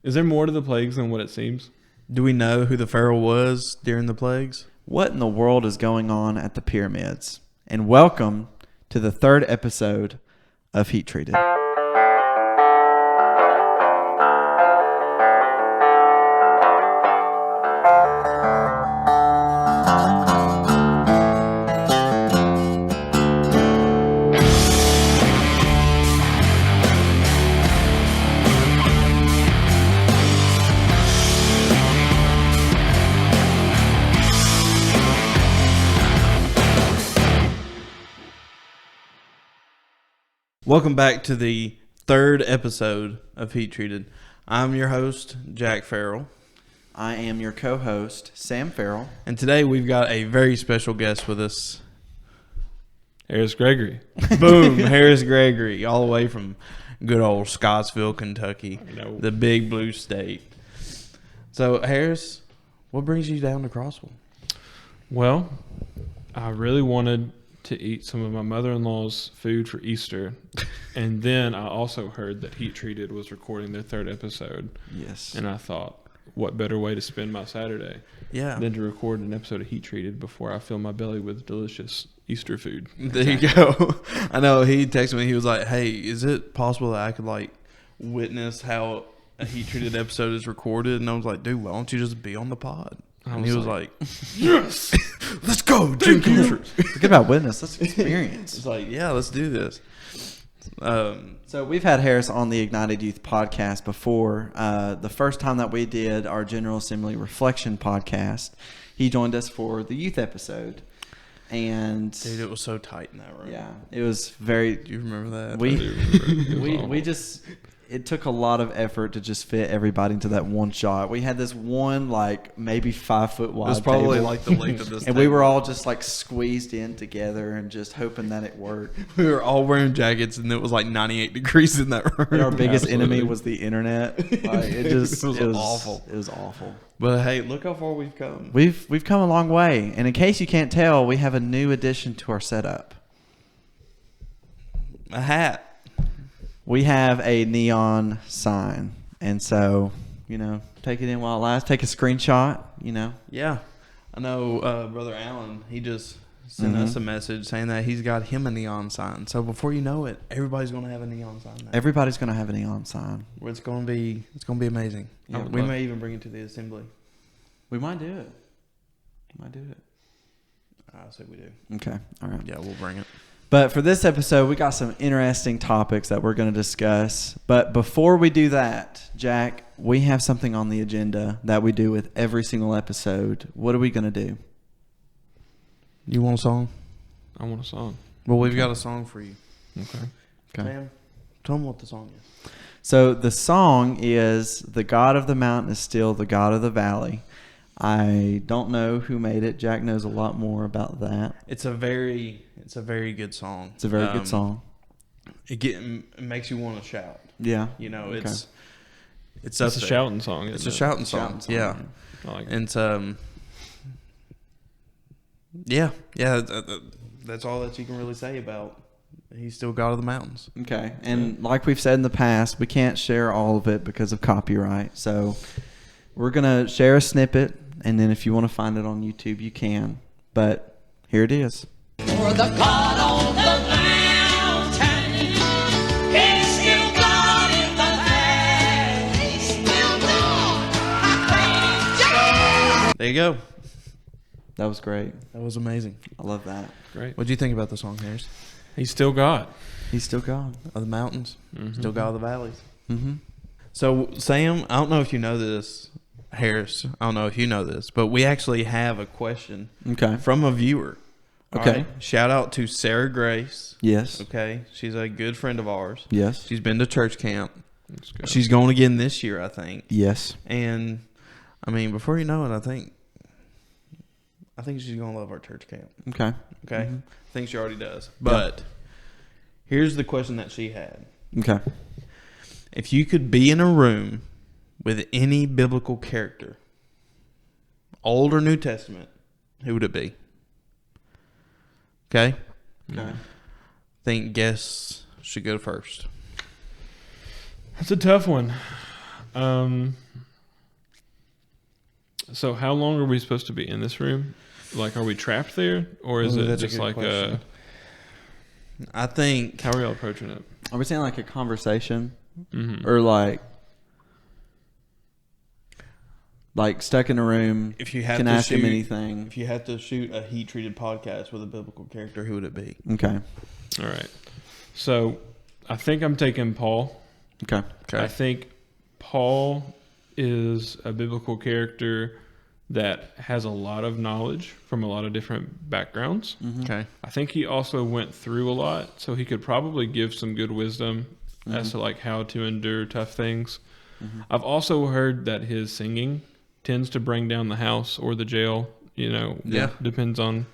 Is there more to the plagues than what it seems? Do we know who the Pharaoh was during the plagues? What in the world is going on at the pyramids? And welcome to the third episode of Heat Treated. Welcome back to the third episode of Heat Treated. I'm your host, Jack Farrell. I am your co-host, Sam Farrell. And today we've got a very special guest with us. Harris Gregory. Boom, Harris Gregory, all the way from good old Scottsville, Kentucky, the big blue state. So, Harris, what brings you down to Crossville? Well, I really wanted to eat some of my mother-in-law's food for Easter. And then I also heard that Heat Treated was recording their third episode. Yes. And I thought, what better way to spend my Saturday than to record an episode of Heat Treated before I fill my belly with delicious Easter food. There you go. I know he texted me. He was like, hey, is it possible that I could witness how a Heat Treated episode is recorded? And I was like, dude, why don't you just be on the pod? And he was like, yes, let's go. Thank you. Forget about witness. Let's experience. It's like, yeah, let's do this. So we've had Harris on the Ignited Youth podcast before. The first time that we did our General Assembly Reflection podcast, he joined us for the youth episode. And dude, it was so tight in that room. Yeah, it was very. Do you remember that? We just. It took a lot of effort to just fit everybody into that one shot. We had this one, maybe 5 foot wide. It was probably table. the length of this. And we were all just squeezed in together and just hoping that it worked. We were all wearing jackets, and it was 98 degrees in that room. And our biggest enemy was the internet. It was awful. It was awful. But hey, look how far we've come. We've come a long way. And in case you can't tell, we have a new addition to our setup. A hat. We have a neon sign, and so, take it in while it lasts. Take a screenshot, Yeah. I know Brother Allen, he just sent us a message saying that he's got him a neon sign. So before you know it, everybody's going to have a neon sign now. Everybody's going to have a neon sign. It's going to be amazing. Yeah, we may even bring it to the assembly. We might do it. I say we do. Okay. All right. Yeah, we'll bring it. But for this episode, we got some interesting topics that we're going to discuss. But before we do that, Jack, we have something on the agenda that we do with every single episode. What are we going to do? You want a song? I want a song. Well, we've got a song for you. Okay. Sam, tell them what the song is. So the song is "The God of the Mountain is Still the God of the Valley." I don't know who made it. Jack knows a lot more about that. It's a very good song. It's a very good song. It makes you want to shout. Yeah. It's It's a shouting song. It's a shouting song. Yeah. I like it. And yeah. That's all that you can really say about. He's still God of the mountains. Okay. And like we've said in the past, we can't share all of it because of copyright. So we're going to share a snippet, and then if you want to find it on YouTube, you can. But here it is. For the God on the mountain, He's still God in the valley. He's still God. There you go. That was great. That was amazing. I love that. Great. What do you think about the song, Harris? He's still God. He's still God. Of the mountains, still God of the valleys. Mm-hmm. So, Sam, I don't know if you know this, Harris. I don't know if you know this, but we actually have a question from a viewer. Okay. Right? Shout out to Sarah Grace. Yes. Okay. She's a good friend of ours. Yes. She's been to church camp. Let's go. She's going again this year, I think. Yes. And, before you know it, I think she's going to love our church camp. Okay. Okay? I think she already does. But here's the question that she had. Okay. If you could be in a room with any biblical character, Old or New Testament, who would it be? Okay? Okay. I think guests should go first. That's a tough one. So how long are we supposed to be in this room? Like, are we trapped there, or is Ooh, it that's a just good like question. I think how are y'all approaching it? Are we saying like a conversation, Mm-hmm. or like stuck in a room? if you had can to ask him shoot anything. if you had to shoot a heat treated podcast with a biblical character, who would it be? Okay. All right. So I think I'm taking Paul. Okay. I think Paul is a biblical character that has a lot of knowledge from a lot of different backgrounds. Mm-hmm. Okay. I think he also went through a lot, so he could probably give some good wisdom as to like how to endure tough things. Mm-hmm. I've also heard that his singing tends to bring down the house or the jail. Yeah. Depends on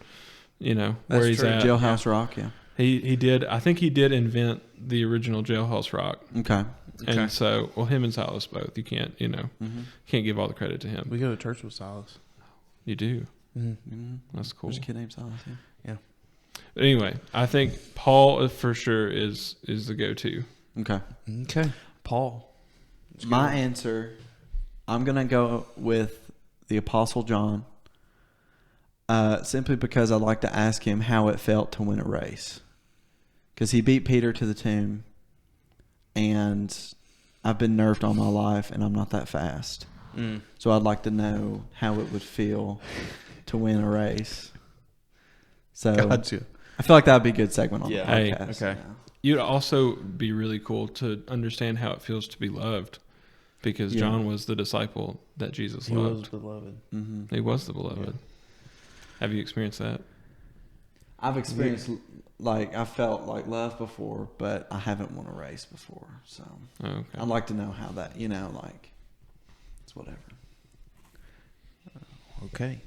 where That's he's true. at. Jailhouse Rock. Yeah. He did. I think he did invent the original Jailhouse Rock. Okay. And so, him and Silas both. You can't, Mm-hmm. can't give all the credit to him. We go to church with Silas. You do. Mm-hmm. That's cool. There's a kid named Silas. Yeah. But anyway, I think Paul for sure is the go-to. Okay. Okay. Paul. My answer, I'm gonna go with the Apostle John. Simply because I'd like to ask him how it felt to win a race, because he beat Peter to the tomb, and I've been nerfed all my life, and I'm not that fast. So I'd like to know how it would feel to win a race. So Gotcha. I feel like that would be a good segment on Yeah. the Hey, podcast. okay. Yeah. You'd also be really cool to understand how it feels to be loved, because Yeah. John was the disciple that Jesus He was loved. beloved. Mm-hmm. He was the beloved. Have you experienced that? I've experienced I felt like love before, but I haven't won a race before. So Oh, okay. I'd like to know how that, it's whatever. Okay.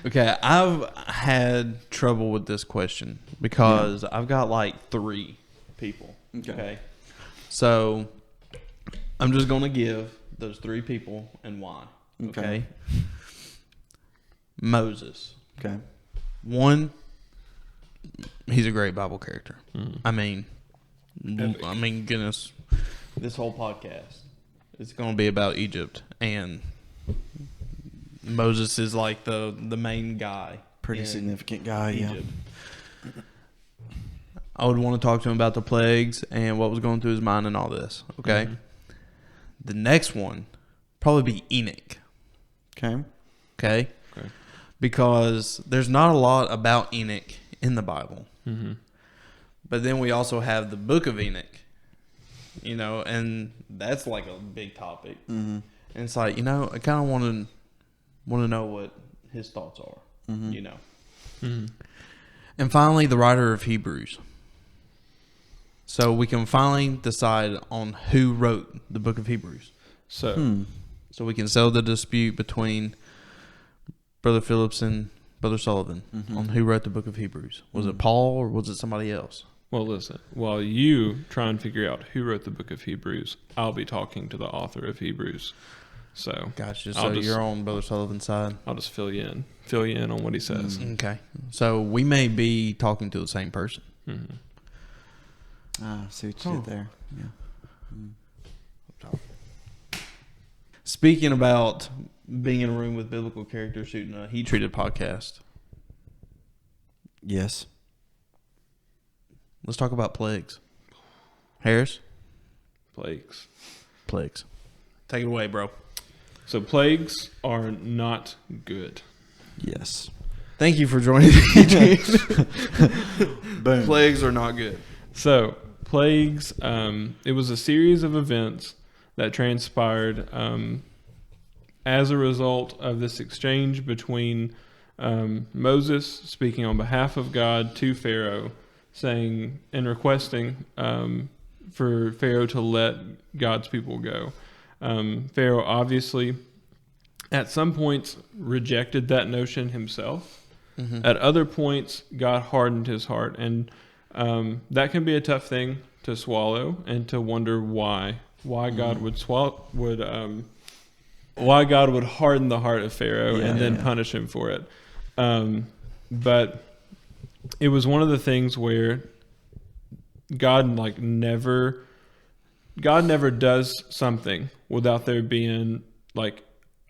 Okay, I've had trouble with this question because I've got like 3 people. Okay. So I'm just going to give those 3 people and why. Okay. Moses. Okay. One, he's a great Bible character. Mm. I mean, goodness, this whole podcast is going to be about Egypt, and Moses is like the main guy. Pretty in significant guy, Egypt. I would want to talk to him about the plagues and what was going through his mind and all this. Okay. Mhm. The next one probably be Enoch. Okay. Okay. Okay. Because there's not a lot about Enoch in the Bible. Mm-hmm. But then we also have the book of Enoch, and that's like a big topic. Mm-hmm. And it's like, I kind of want to know what his thoughts are, Mm-hmm. Mm-hmm. And finally, the writer of Hebrews. So we can finally decide on who wrote the book of Hebrews. So, So we can settle the dispute between Brother Phillips and Brother Sullivan on who wrote the book of Hebrews. Was it Paul or was it somebody else? well, listen. While you try and figure out who wrote the book of Hebrews, I'll be talking to the author of Hebrews. So, Gotcha. I'll So just- you're on Brother Sullivan's side. I'll just fill you in on what he says. Okay. So we may be talking to the same person. Mm-hmm. Ah, see what you did there. Yeah. Speaking about being in a room with biblical characters shooting a heat treated podcast, Yes. let's talk about plagues. Harris? Plagues. Plagues. Take it away, bro. So plagues are not good. Yes. Thank you for joining me. Boom. Plagues are not good. So plagues, it was a series of events that transpired as a result of this exchange between Moses speaking on behalf of God to Pharaoh, saying and requesting for Pharaoh to let God's people go. Pharaoh obviously at some points rejected that notion himself. Mm-hmm. At other points, God hardened his heart, and that can be a tough thing to swallow and to wonder why God would why God would harden the heart of Pharaoh and then punish him for it. But it was one of the things where God never God never does something without there being like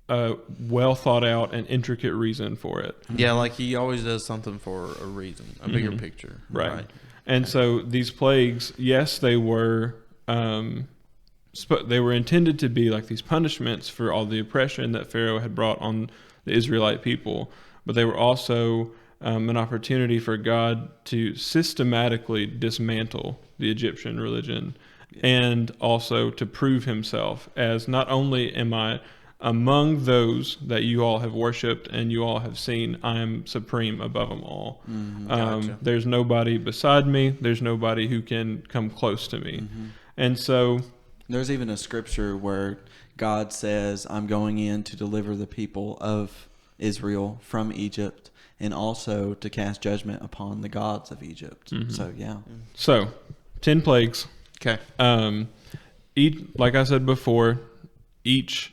a well thought out and intricate reason for it. Yeah, like he always does something for a reason, a bigger picture. Right. And so these plagues, yes, they were intended to be like these punishments for all the oppression that Pharaoh had brought on the Israelite people, but they were also an opportunity for God to systematically dismantle the Egyptian religion and also to prove himself as not only am I among those that you all have worshipped and you all have seen, I am supreme above them all. Gotcha. There's nobody beside me. There's nobody who can come close to me. And so there's even a scripture where God says, I'm going in to deliver the people of Israel from Egypt and also to cast judgment upon the gods of Egypt. So, yeah. So, 10 plagues. Okay. Each, like I said before, each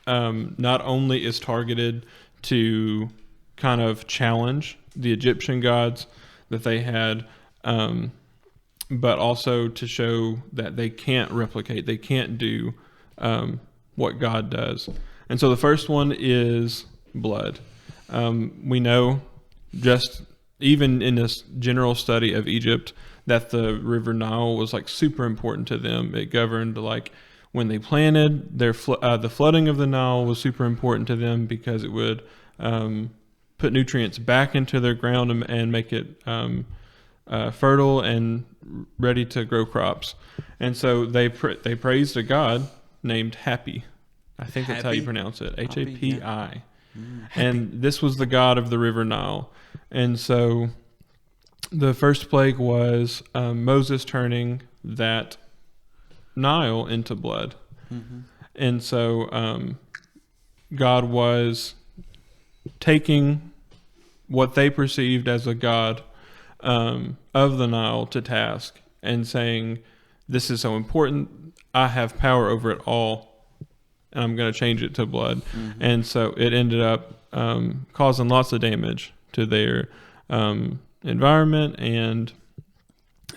not only is targeted to kind of challenge the Egyptian gods that they had, but also to show that they can't replicate, they can't do what God does. And so the first one is blood. We know just even in this general study of Egypt that the River Nile was like super important to them. It governed like when they planted their the flooding of the Nile was super important to them because it would put nutrients back into their ground and make it fertile and ready to grow crops. And so they praised a god named Happy. I think that's how you pronounce it. Hapi. And this was the god of the River Nile. And so the first plague was Moses turning that Nile into blood. And so God was taking what they perceived as a god of the Nile to task and saying, this is so important, I have power over it all, and I'm going to change it to blood. And so it ended up causing lots of damage to their environment. And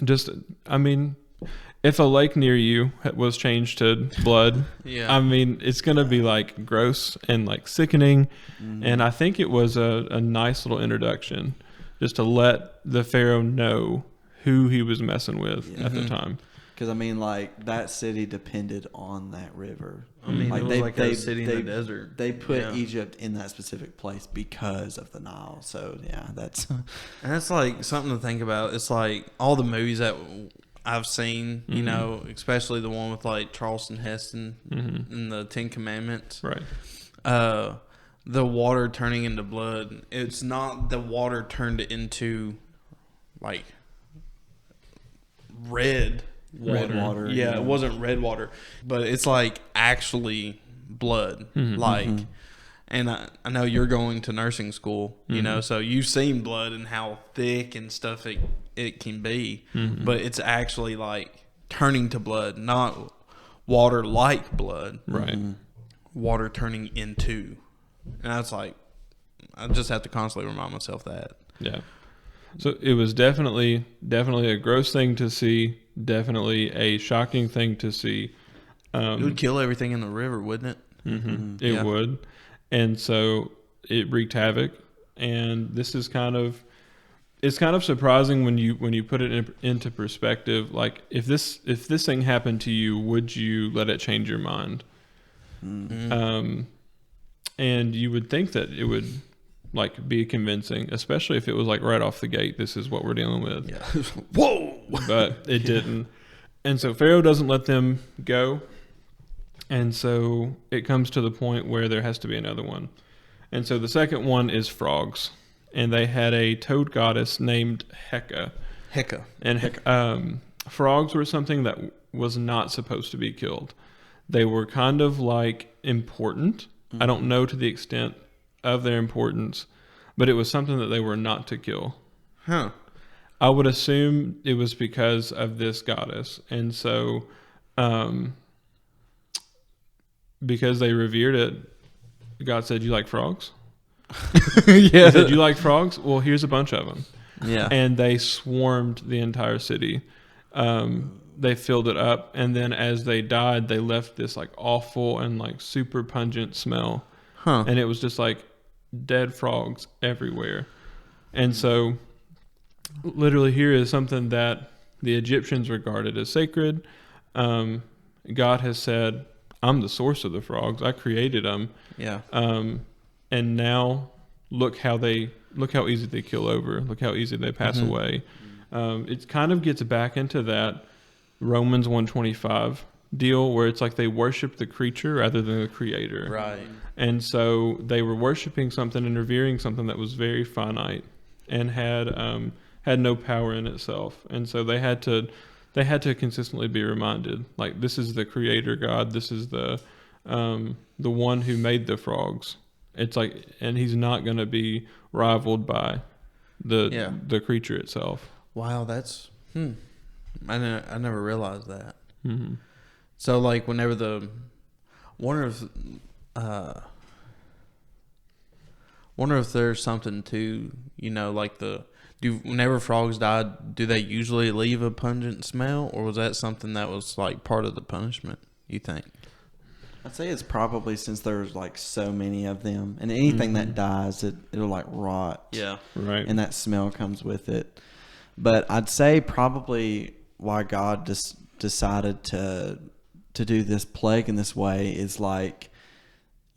just, I mean, if a lake near you was changed to blood, I mean, it's going to be like gross and like sickening. And I think it was a nice little introduction just to let the Pharaoh know who he was messing with at the time. Because, I mean, like, that city depended on that river. I mean, it was like a city in the desert. They put Egypt in that specific place because of the Nile. So, yeah, that's... And that's, like, something to think about. It's, like, all the movies that I've seen, you know, especially the one with, like, Charleston Heston and the Ten Commandments. Right. The water turning into blood. It's not the water turned into, like, red water. Yeah, it wasn't red water, but it's like actually blood. Like, and I know you're going to nursing school, you know, so you've seen blood and how thick and stuff it can be, but it's actually like turning to blood, not water like blood. Right. Water turning into, and that's like, I just have to constantly remind myself that. Yeah. So it was definitely a gross thing to see, definitely a shocking thing to see. It would kill everything in the river, wouldn't it? It would. And so it wreaked havoc. And this is it's kind of surprising when you put it into perspective. Like if this thing happened to you, would you let it change your mind? And you would think that it would like be convincing, especially if it was like right off the gate, this is what we're dealing with. Yeah. Whoa! But it didn't. And so Pharaoh doesn't let them go. And so it comes to the point where there has to be another one. And so the second one is frogs. And they had a toad goddess named Heka. And frogs were something that was not supposed to be killed. They were kind of like important. I don't know to the extent of their importance, but it was something that they were not to kill. Huh. I would assume it was because of this goddess. And so, because they revered it, God said, "You like frogs?" He said, "You like frogs? Well, here's a bunch of them." Yeah. And they swarmed the entire city. they filled it up, and then as they died, they left this like awful and like super pungent smell, and it was just like dead frogs everywhere. And so literally here is something that the Egyptians regarded as sacred. God has said, I'm the source of the frogs. I created them. Yeah. And now look how easy they kill over. Look how easy they pass away. It kind of gets back into that Romans 1:25 deal where it's like they worship the creature rather than the creator. Right. And so they were worshiping something and revering something that was very finite and had no power in itself. And so they had to consistently be reminded, like, this is the creator God, this is the one who made the frogs. It's like, and he's not going to be rivaled by the creature itself. Wow, that's I never realized that. Mm-hmm. So like whenever wonder if there's something to, like whenever frogs died, do they usually leave a pungent smell, or was that something that was like part of the punishment, you think? I'd say it's probably since there's like so many of them, and anything that dies, it'll like rot. Yeah. Right. And that smell comes with it. But I'd say probably why God just decided to do this plague in this way is like,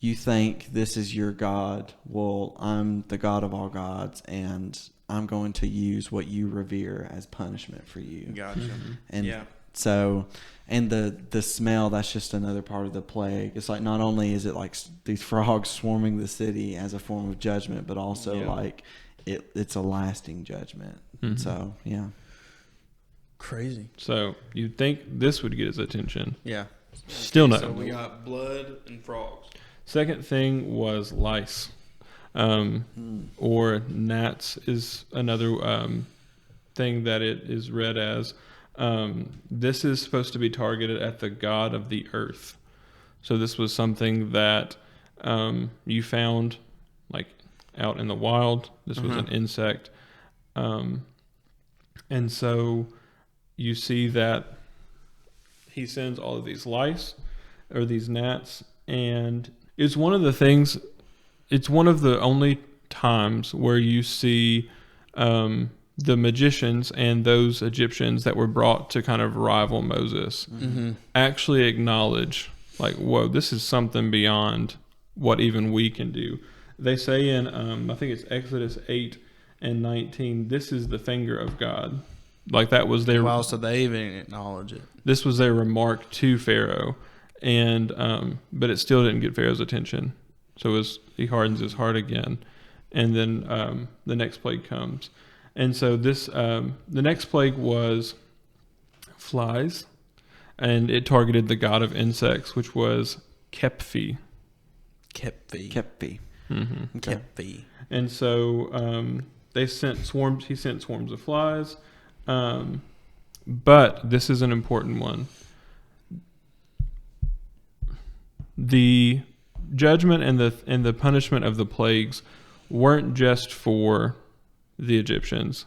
you think this is your God. Well, I'm the God of all gods, and I'm going to use what you revere as punishment for you. Gotcha. And so, and the smell, that's just another part of the plague. It's like, not only is it like these frogs swarming the city as a form of judgment, but also like it's a lasting judgment. So, yeah. Crazy. So you'd think this would get his attention. Yeah. Still no. So we got blood and frogs. Second thing was lice, or gnats is another thing that it is read as. This is supposed to be targeted at the god of the earth. So this was something that you found like out in the wild. This was an insect. And so you see that he sends all of these lice or these gnats, and it's one of the only times where you see the magicians and those Egyptians that were brought to kind of rival Moses actually acknowledge, like, whoa, this is something beyond what even we can do. They say in, I think it's Exodus 8:19, this is the finger of God. Like that was their... Wow, so they even acknowledge it. This was their remark to Pharaoh, and but it still didn't get Pharaoh's attention. So he hardens his heart again, and then the next plague comes. And so the next plague was flies, and it targeted the god of insects, which was Kephi. Kephi. Mm-hmm. Okay. Kephi. And so he sent swarms of flies. But this is an important one. The judgment and the punishment of the plagues weren't just for the Egyptians.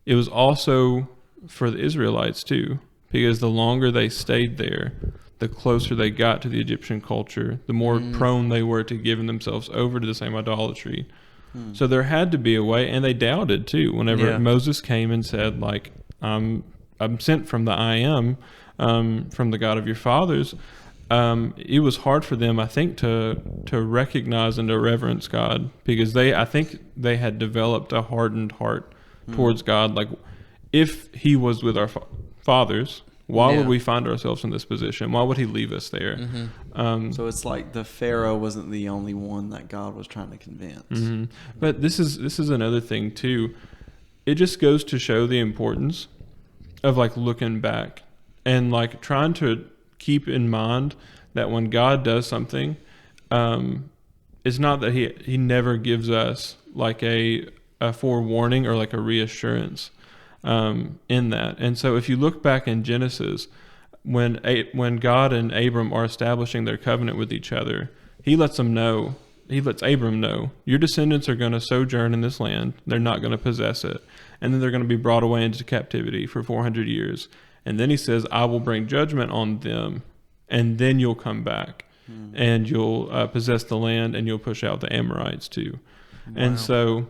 It was also for the Israelites too, because the longer they stayed there, the closer they got to the Egyptian culture, the more prone they were to giving themselves over to the same idolatry. So there had to be a way, and they doubted too. Whenever Moses came and said, like, I'm sent from the I am, from the God of your fathers, it was hard for them, I think, to recognize and to reverence God, because I think they had developed a hardened heart towards God. Like, if he was with our fathers, why would we find ourselves in this position? Why would he leave us there? So it's like the Pharaoh wasn't the only one that God was trying to convince. But this is another thing too. It just goes to show the importance of like looking back and like trying to keep in mind that when God does something, it's not that he never gives us like a forewarning or like a reassurance in that. And so if you look back in Genesis, when God and Abram are establishing their covenant with each other, he lets Abram know, your descendants are going to sojourn in this land. They're not going to possess it. and then they're going to be brought away into captivity for 400 years. And then he says, I will bring judgment on them, and then you'll come back, and you'll possess the land, and you'll push out the Amorites too. Wow. And so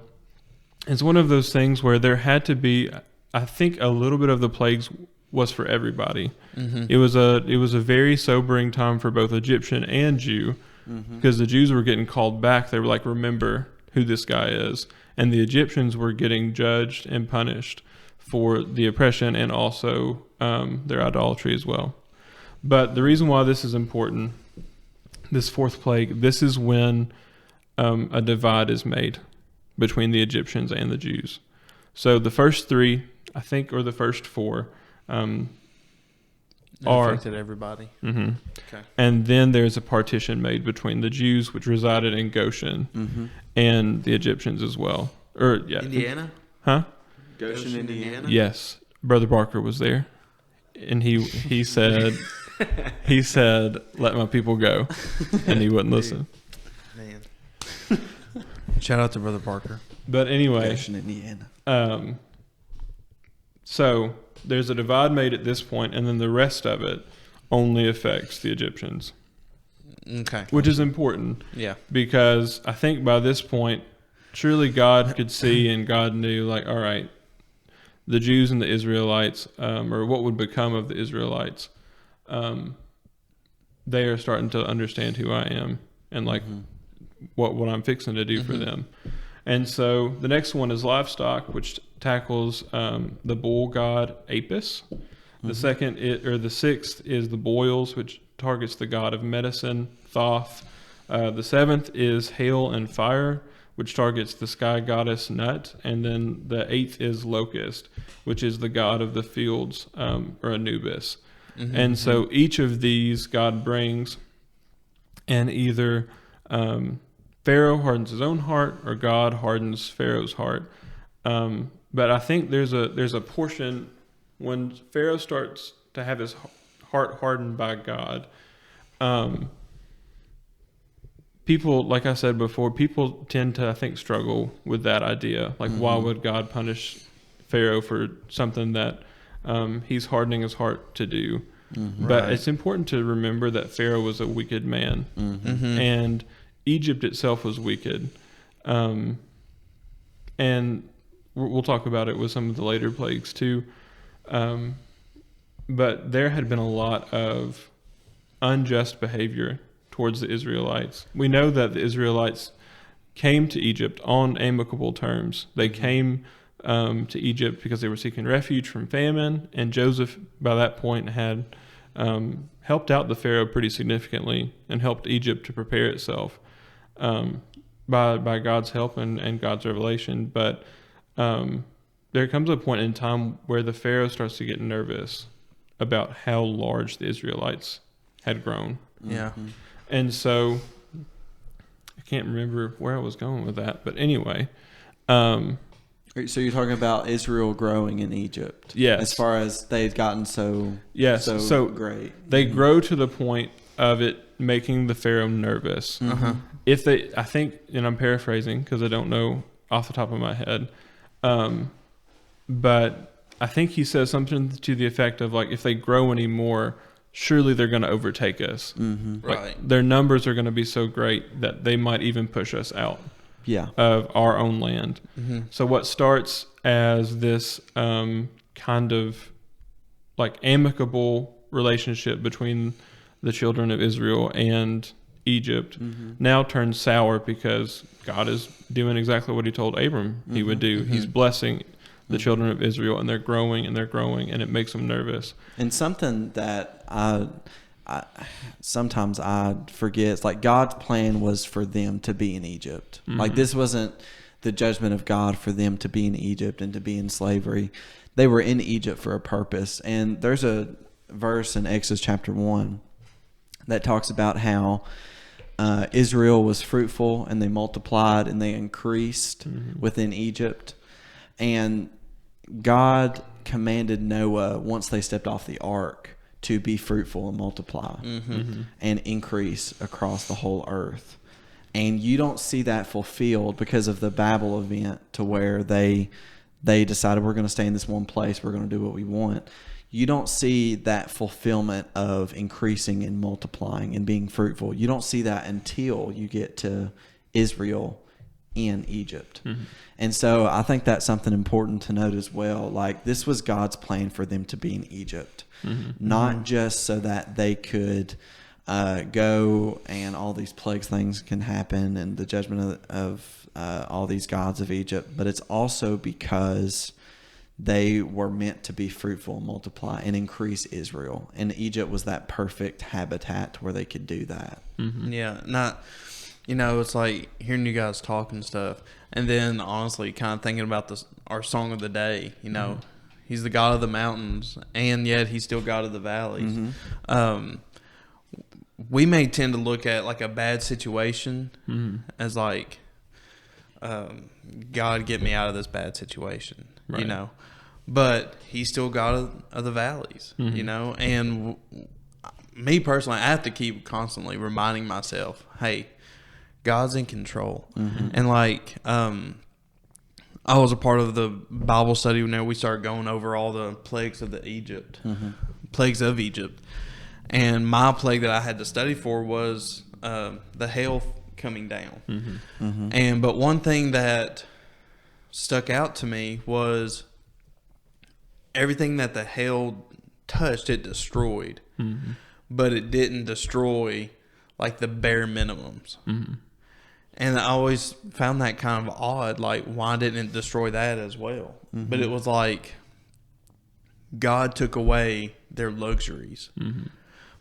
it's one of those things where there had to be, I think, a little bit of the plagues was for everybody. Mm-hmm. It was a very sobering time for both Egyptian and Jew, because the Jews were getting called back. They were like, remember who this guy is. And the Egyptians were getting judged and punished for the oppression and also their idolatry as well. But the reason why this is important, this fourth plague, this is when a divide is made between the Egyptians and the Jews. So the first three, I think, or the first four, affected everybody. Mm-hmm. Okay. And then there's a partition made between the Jews, which resided in Goshen, and the Egyptians as well. Indiana? Huh? Goshen, Indiana? Yes. Brother Barker was there. And he said, let my people go. And he wouldn't listen. Man. Shout out to Brother Parker. But anyway. Goshen, Indiana. So there's a divide made at this point, and then the rest of it only affects the Egyptians. Okay. Which is important. Yeah. Because I think by this point, surely God could see and God knew, like, all right, the Jews and the Israelites, or what would become of the Israelites, they are starting to understand who I am and like what I'm fixing to do for them. And so the next one is livestock, which tackles the bull god Apis. The sixth is the boils, which targets the god of medicine, Thoth. The seventh is hail and fire, which targets the sky goddess Nut. And then the eighth is locust, which is the god of the fields, or Anubis. And so each of these God brings, and either Pharaoh hardens his own heart, or God hardens Pharaoh's heart. But I think there's a portion when Pharaoh starts to have his heart hardened by God. People, like I said before, people tend to, I think, struggle with that idea. Like, why would God punish Pharaoh for something that he's hardening his heart to do? But it's important to remember that Pharaoh was a wicked man, and Egypt itself was wicked. And we'll talk about it with some of the later plagues too. But there had been a lot of unjust behavior towards the Israelites. We know that the Israelites came to Egypt on amicable terms. They came to Egypt because they were seeking refuge from famine, and Joseph, by that point, had helped out the Pharaoh pretty significantly and helped Egypt to prepare itself by God's help and God's revelation. But there comes a point in time where the Pharaoh starts to get nervous about how large the Israelites had grown. Yeah. And so I can't remember where I was going with that, but anyway. So you're talking about Israel growing in Egypt. Yes. As far as they had gotten so great. They grow to the point of it making the Pharaoh nervous. I think, and I'm paraphrasing because I don't know off the top of my head, but I think he says something to the effect of, like, if they grow anymore, surely they're going to overtake us. Like, their numbers are going to be so great that they might even push us out of our own land. So what starts as this kind of like amicable relationship between the children of Israel and Egypt now turns sour because God is doing exactly what he told Abram he would do. He's blessing the children of Israel, and they're growing, and it makes them nervous. And something that I sometimes I forget, it's like God's plan was for them to be in Egypt. Like, this wasn't the judgment of God for them to be in Egypt and to be in slavery. They were in Egypt for a purpose. And there's a verse in Exodus chapter 1 that talks about how Israel was fruitful and they multiplied and they increased within Egypt. And God commanded Noah, once they stepped off the ark, to be fruitful and multiply and increase across the whole earth. And you don't see that fulfilled because of the Babel event, to where they they decided we're going to stay in this one place. We're going to do what we want. You don't see that fulfillment of increasing and multiplying and being fruitful. You don't see that until you get to Israel in Egypt. And so I think that's something important to note as well. Like, this was God's plan for them to be in Egypt, not just so that they could go and all these plagues things can happen and the judgment of all these gods of Egypt, but it's also because they were meant to be fruitful, multiply, and increase Israel. And Egypt was that perfect habitat where they could do that. Yeah, not, it's like hearing you guys talk and stuff, and then honestly kind of thinking about our song of the day. He's the God of the mountains, and yet he's still God of the valleys. We may tend to look at like a bad situation as like, God, get me out of this bad situation, Right. But he's still God of the valleys, and me personally, I have to keep constantly reminding myself, hey, God's in control. And like, I was a part of the Bible study when we started going over all the plagues of Egypt. And my plague that I had to study for was the hail coming down. But one thing that stuck out to me was everything that the hail touched, it destroyed. But it didn't destroy like the bare minimums. And I always found that kind of odd. Like, why didn't it destroy that as well? But it was like God took away their luxuries,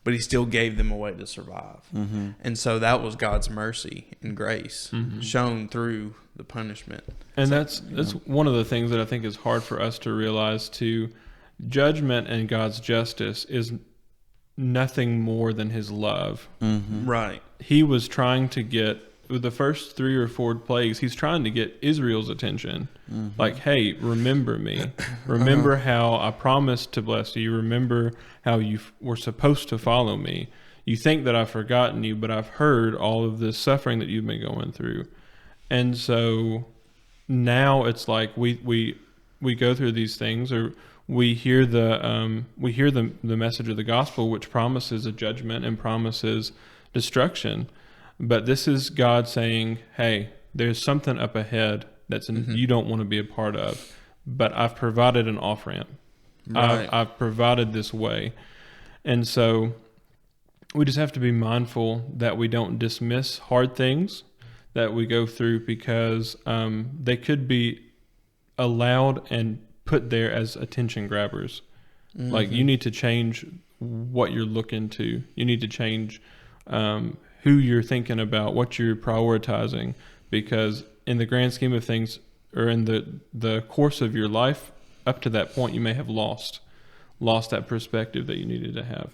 but he still gave them a way to survive. And so that was God's mercy and grace shown through the punishment. And that's one of the things that I think is hard for us to realize too. Judgment and God's justice is nothing more than his love. Right. He was trying to get, with the first 3 or 4 plagues, he's trying to get Israel's attention. Like, hey, remember me. Remember how I promised to bless you. Remember how you were supposed to follow me. You think that I've forgotten you, but I've heard all of this suffering that you've been going through. And so now it's like we go through these things, or we hear the message of the gospel, which promises a judgment and promises destruction. But this is God saying, hey, there's something up ahead that's you don't want to be a part of, but I've provided an off-ramp. Right. I've provided this way. And so we just have to be mindful that we don't dismiss hard things that we go through, because they could be allowed and put there as attention grabbers. Like, you need to change what you're looking to. You need to change who you're thinking about, what you're prioritizing, because in the grand scheme of things, or in the course of your life, up to that point, you may have lost that perspective that you needed to have.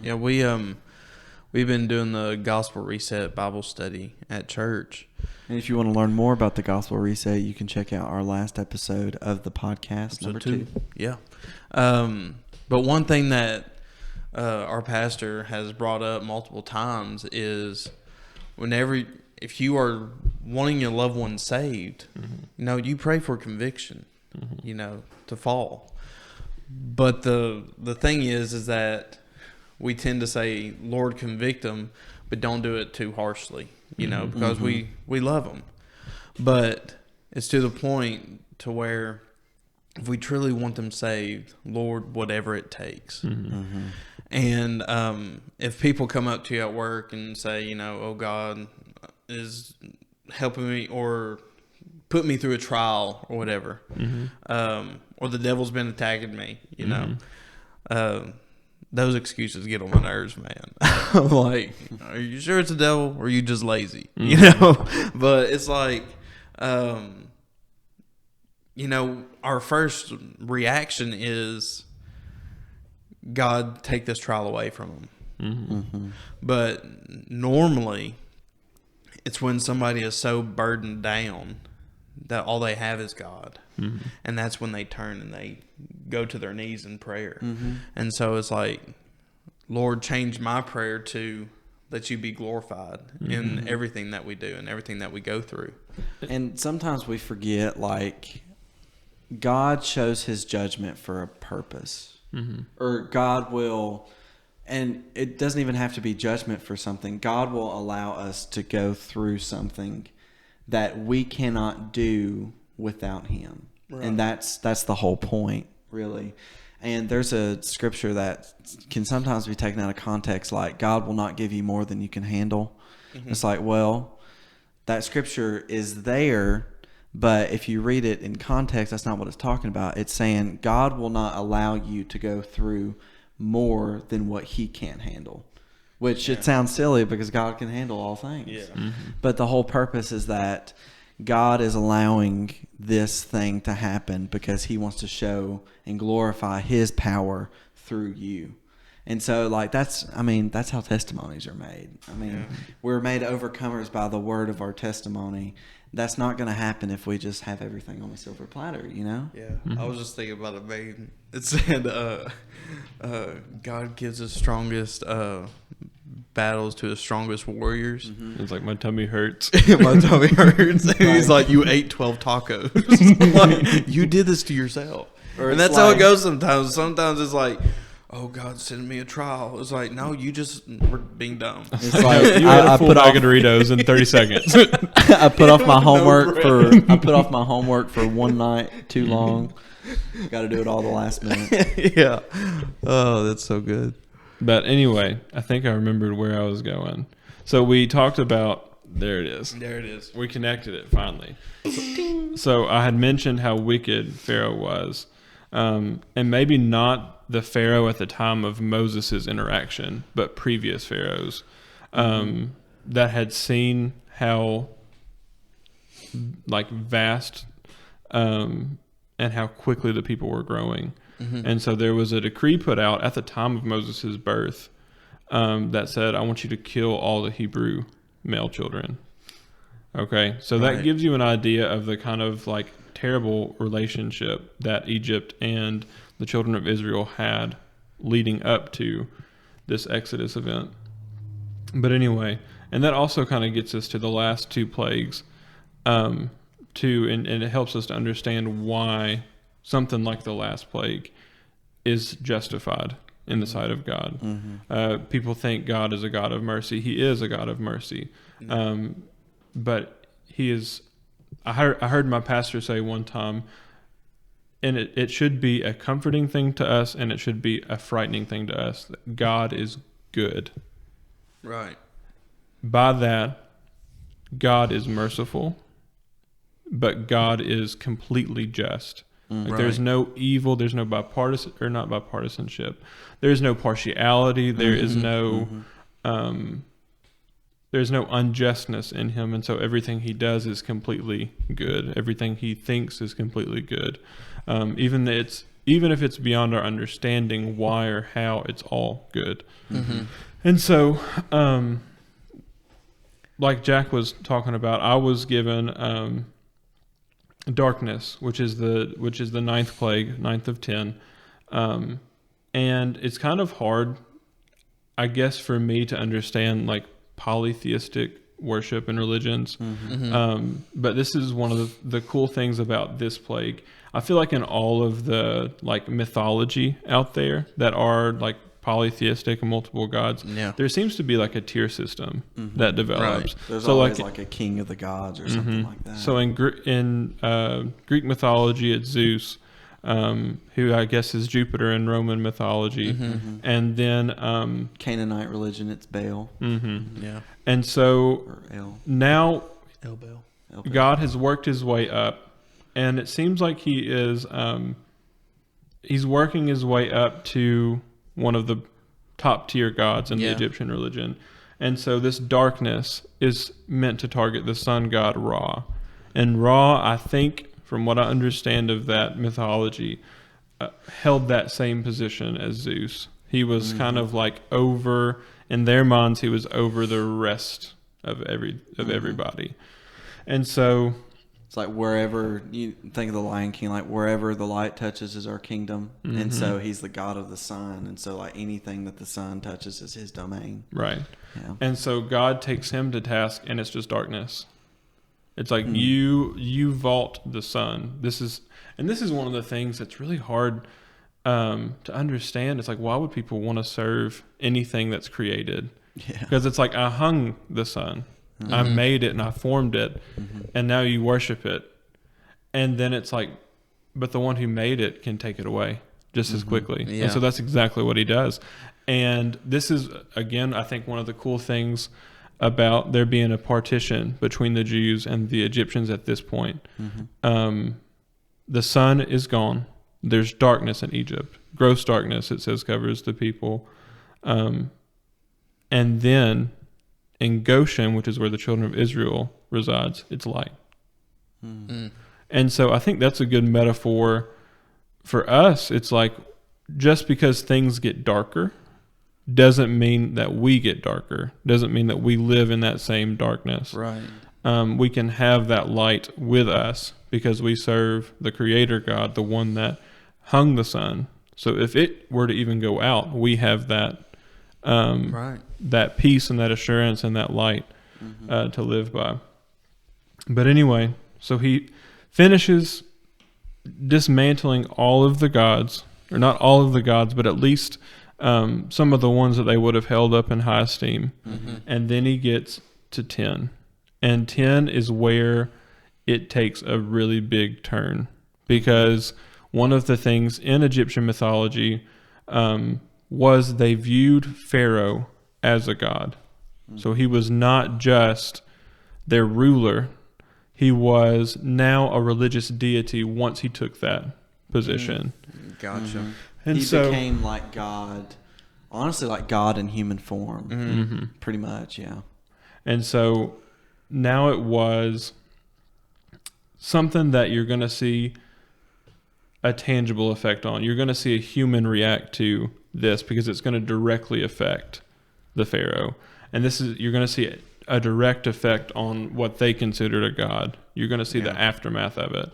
Yeah, we've been doing the Gospel Reset Bible study at church. And if you want to learn more about the Gospel Reset, you can check out our last episode of the podcast, number 2. Yeah. But one thing that our pastor has brought up multiple times is if you are wanting your loved one saved, you pray for conviction, to fall. But the thing is that we tend to say, Lord, convict them, but don't do it too harshly, because we love them. But it's to the point to where if we truly want them saved, Lord, whatever it takes. And if people come up to you at work and say, oh, God is helping me or put me through a trial or whatever, or the devil's been attacking me, those excuses get on my nerves, man. Like, are you sure it's the devil, or are you just lazy? But it's like, our first reaction is, God, take this trial away from them. But normally, it's when somebody is so burdened down that all they have is God. And that's when they turn and they go to their knees in prayer. And so it's like, Lord, change my prayer to let you be glorified in everything that we do and everything that we go through. And sometimes we forget, like, God shows his judgment for a purpose. Mm-hmm. Or God will, and it doesn't even have to be judgment for something. God will allow us to go through something that we cannot do without him. Right. And that's the whole point, really. And there's a scripture that can sometimes be taken out of context, like God will not give you more than you can handle. Mm-hmm. It's like, well, that scripture is there, but if you read it in context, that's not what it's talking about. It's saying God will not allow you to go through more than what he can't handle, which it sounds silly because God can handle all things. Yeah. Mm-hmm. But the whole purpose is that God is allowing this thing to happen because he wants to show and glorify his power through you. And so, like, that's how testimonies are made. We're made overcomers by the word of our testimony. That's not going to happen if we just have everything on a silver platter, you know? Yeah. I was just thinking about a meme. It said, God gives the strongest battles to the strongest warriors. Mm-hmm. It's like, my tummy hurts. My tummy hurts. And he's like, you ate 12 tacos. Like, you did this to yourself. And that's how it goes sometimes. Sometimes it's like, oh, God's sending me a trial. It's like, no, you just were being dumb. It's like You ate a full bag of Doritos in 30 seconds. I put off my homework for one night too long. Got to do it all the last minute. Yeah. Oh, that's so good. But anyway, I think I remembered where I was going. So we talked about, there it is. There it is. We connected it finally. So I had mentioned how wicked Pharaoh was. And maybe not the Pharaoh at the time of Moses' interaction, but previous Pharaohs that had seen how vast and how quickly the people were growing. Mm-hmm. And so there was a decree put out at the time of Moses' birth that said, I want you to kill all the Hebrew male children. Okay, so that gives you an idea of the kind of terrible relationship that Egypt and the children of Israel had leading up to this Exodus event. But anyway, and that also kind of gets us to the last two plagues, and it helps us to understand why something like the last plague is justified in the sight of God. Mm-hmm. People think God is a God of mercy. He is a God of mercy. Mm-hmm. But he is, I heard my pastor say one time, and it should be a comforting thing to us, and it should be a frightening thing to us, that God is good. Right. By that, God is merciful, but God is completely just. There's no evil, there's no bipartisanship. There's no partiality, there is no there's no unjustness in him, and so everything he does is completely good. Everything he thinks is completely good. Even if it's beyond our understanding why or how, it's all good. Mm-hmm. And so, like Jack was talking about, I was given darkness, which is the ninth plague, 9th of 10, and it's kind of hard, I guess, for me to understand polytheistic worship and religions. Mm-hmm. But this is one of the cool things about this plague. I feel like in all of the mythology out there that are polytheistic and multiple gods, there seems to be a tier system that develops. Right. There's always a king of the gods or something like that. So in Greek mythology, it's Zeus, who I guess is Jupiter in Roman mythology, and then Canaanite religion, it's Baal. Yeah, and so now God has worked his way up, and it seems like he is he's working his way up to one of the top tier gods in the Egyptian religion. And so this darkness is meant to target the sun god Ra. And Ra, I think, from what I understand of that mythology, held that same position as Zeus. He was kind of over, in their minds, he was over the rest of everybody. And so it's wherever you think of the Lion King, wherever the light touches is our kingdom. And so he's the god of the sun. And so anything that the sun touches is his domain. Right. Yeah. And so God takes him to task, and it's just darkness. It's like you vault the sun. This is one of the things that's really hard to understand. It's like, why would people want to serve anything that's created? Yeah. Because it's like, I hung the sun, I made it and I formed it, and now you worship it. And then it's like, but the one who made it can take it away just as quickly. Yeah. And so that's exactly what he does. And this is, again, I think one of the cool things about there being a partition between the Jews and the Egyptians at this point. The sun is gone. There's darkness in Egypt. Gross darkness, it says, covers the people. And then in Goshen, which is where the children of Israel resides, it's light. And so I think that's a good metaphor for us. It's like, just because things get darker doesn't mean that we get darker, doesn't mean that we live in that same darkness. Right. We can have that light with us because we serve the Creator God, the one that hung the sun. So if it were to even go out, we have that that peace and that assurance and that light to live by. But anyway, so he finishes dismantling all of the gods, or not all of the gods, but at least some of the ones that they would have held up in high esteem. And then he gets to 10. And 10 is where it takes a really big turn, because one of the things in Egyptian mythology was they viewed Pharaoh as a god. So he was not just their ruler. He was now a religious deity once he took that position. Gotcha. And he so became like God, honestly, like God in human form, pretty much, yeah. And so now it was something that you're going to see a tangible effect on. You're going to see a human react to this because it's going to directly affect the Pharaoh. And you're going to see a direct effect on what they considered a god. You're going to see the aftermath of it.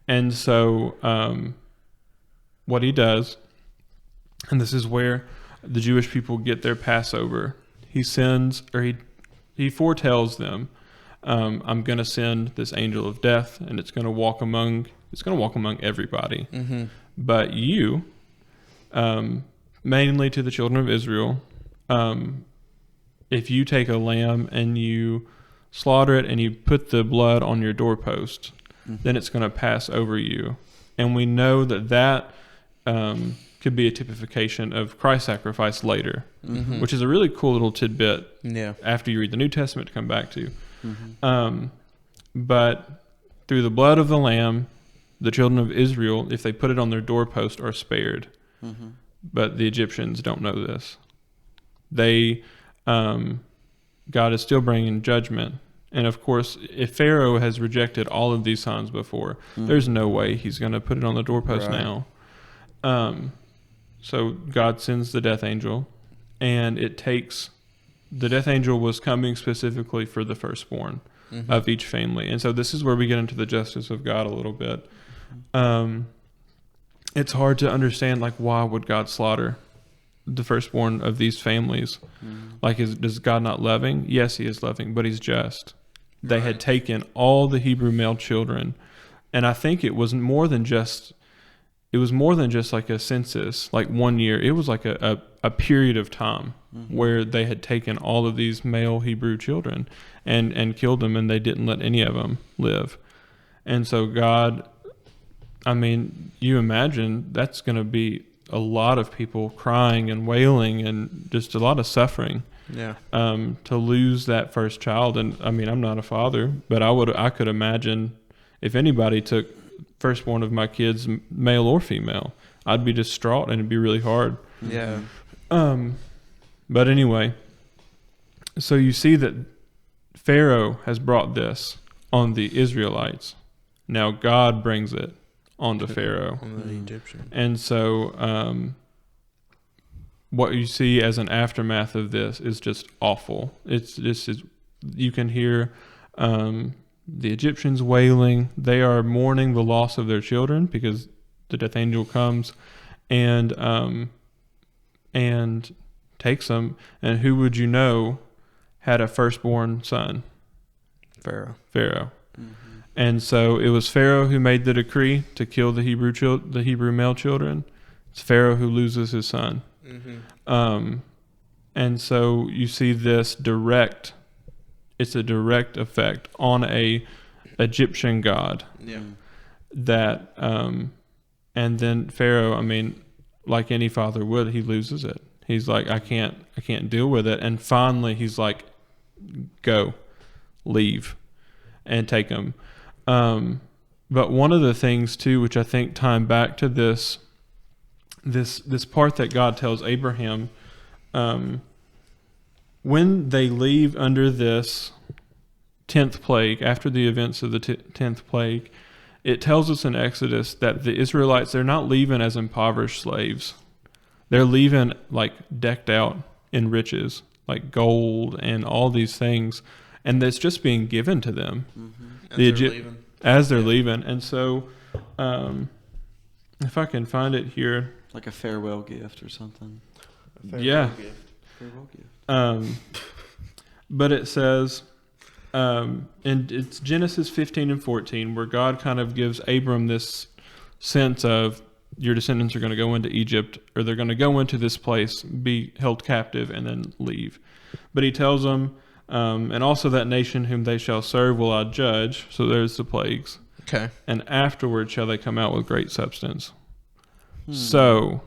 And so what he does, and this is where the Jewish people get their Passover, he foretells them, I'm going to send this angel of death, and it's going to walk among everybody. But you, mainly to the children of Israel, if you take a lamb and you slaughter it and you put the blood on your doorpost, then it's going to pass over you. And we know that could be a typification of Christ's sacrifice later, which is a really cool little tidbit after you read the New Testament to come back to. But through the blood of the lamb, the children of Israel, if they put it on their doorpost, are spared. But the Egyptians don't know this. God is still bringing judgment. And of course, if Pharaoh has rejected all of these signs before, there's no way he's going to put it on the doorpost now. So God sends the death angel, and the death angel was coming specifically for the firstborn of each family. And so this is where we get into the justice of God a little bit. It's hard to understand, like, why would God slaughter the firstborn of these families? Like, is God not loving? Yes, he is loving, but he's just. They had taken all the Hebrew male children, and I think it was more than just like a census, like 1 year. It was like a period of time where they had taken all of these male Hebrew children and killed them, and they didn't let any of them live. And so God, I mean, you imagine that's going to be a lot of people crying and wailing and just a lot of suffering. To lose that first child. And I mean, I'm not a father, but I could imagine if anybody took firstborn of my kids, male or female, I'd be distraught and it'd be really hard. But anyway, so you see that Pharaoh has brought this on the Israelites. Now God brings it onto Pharaoh, on the Egyptian. And so what you see as an aftermath of this is just awful. You can hear the Egyptians wailing. They are mourning the loss of their children because the death angel comes and takes them. And who would you know had a firstborn son? Pharaoh. And so it was Pharaoh who made the decree to kill the Hebrew male children. It's Pharaoh who loses his son. And so you see this it's a direct effect on a Egyptian god. Yeah. That, and then Pharaoh, I mean, like any father would, he loses it. He's like, I can't deal with it. And finally he's like, go, leave, and take him. But one of the things too, which I think time back to this part that God tells Abraham, when they leave under this 10th plague, after the events of the 10th plague, it tells us in Exodus that the Israelites, they're not leaving as impoverished slaves. They're leaving like decked out in riches, like gold and all these things. And that's just being given to them. As they're leaving. And so, if I can find it here. Like a farewell gift or something. Farewell gift. But it says, and it's Genesis 15 and 14, where God kind of gives Abram this sense of your descendants are going to go into Egypt, or they're going to go into this place, be held captive, and then leave. But he tells them, and also that nation whom they shall serve will I judge. So there's the plagues. Okay. And afterward shall they come out with great substance. So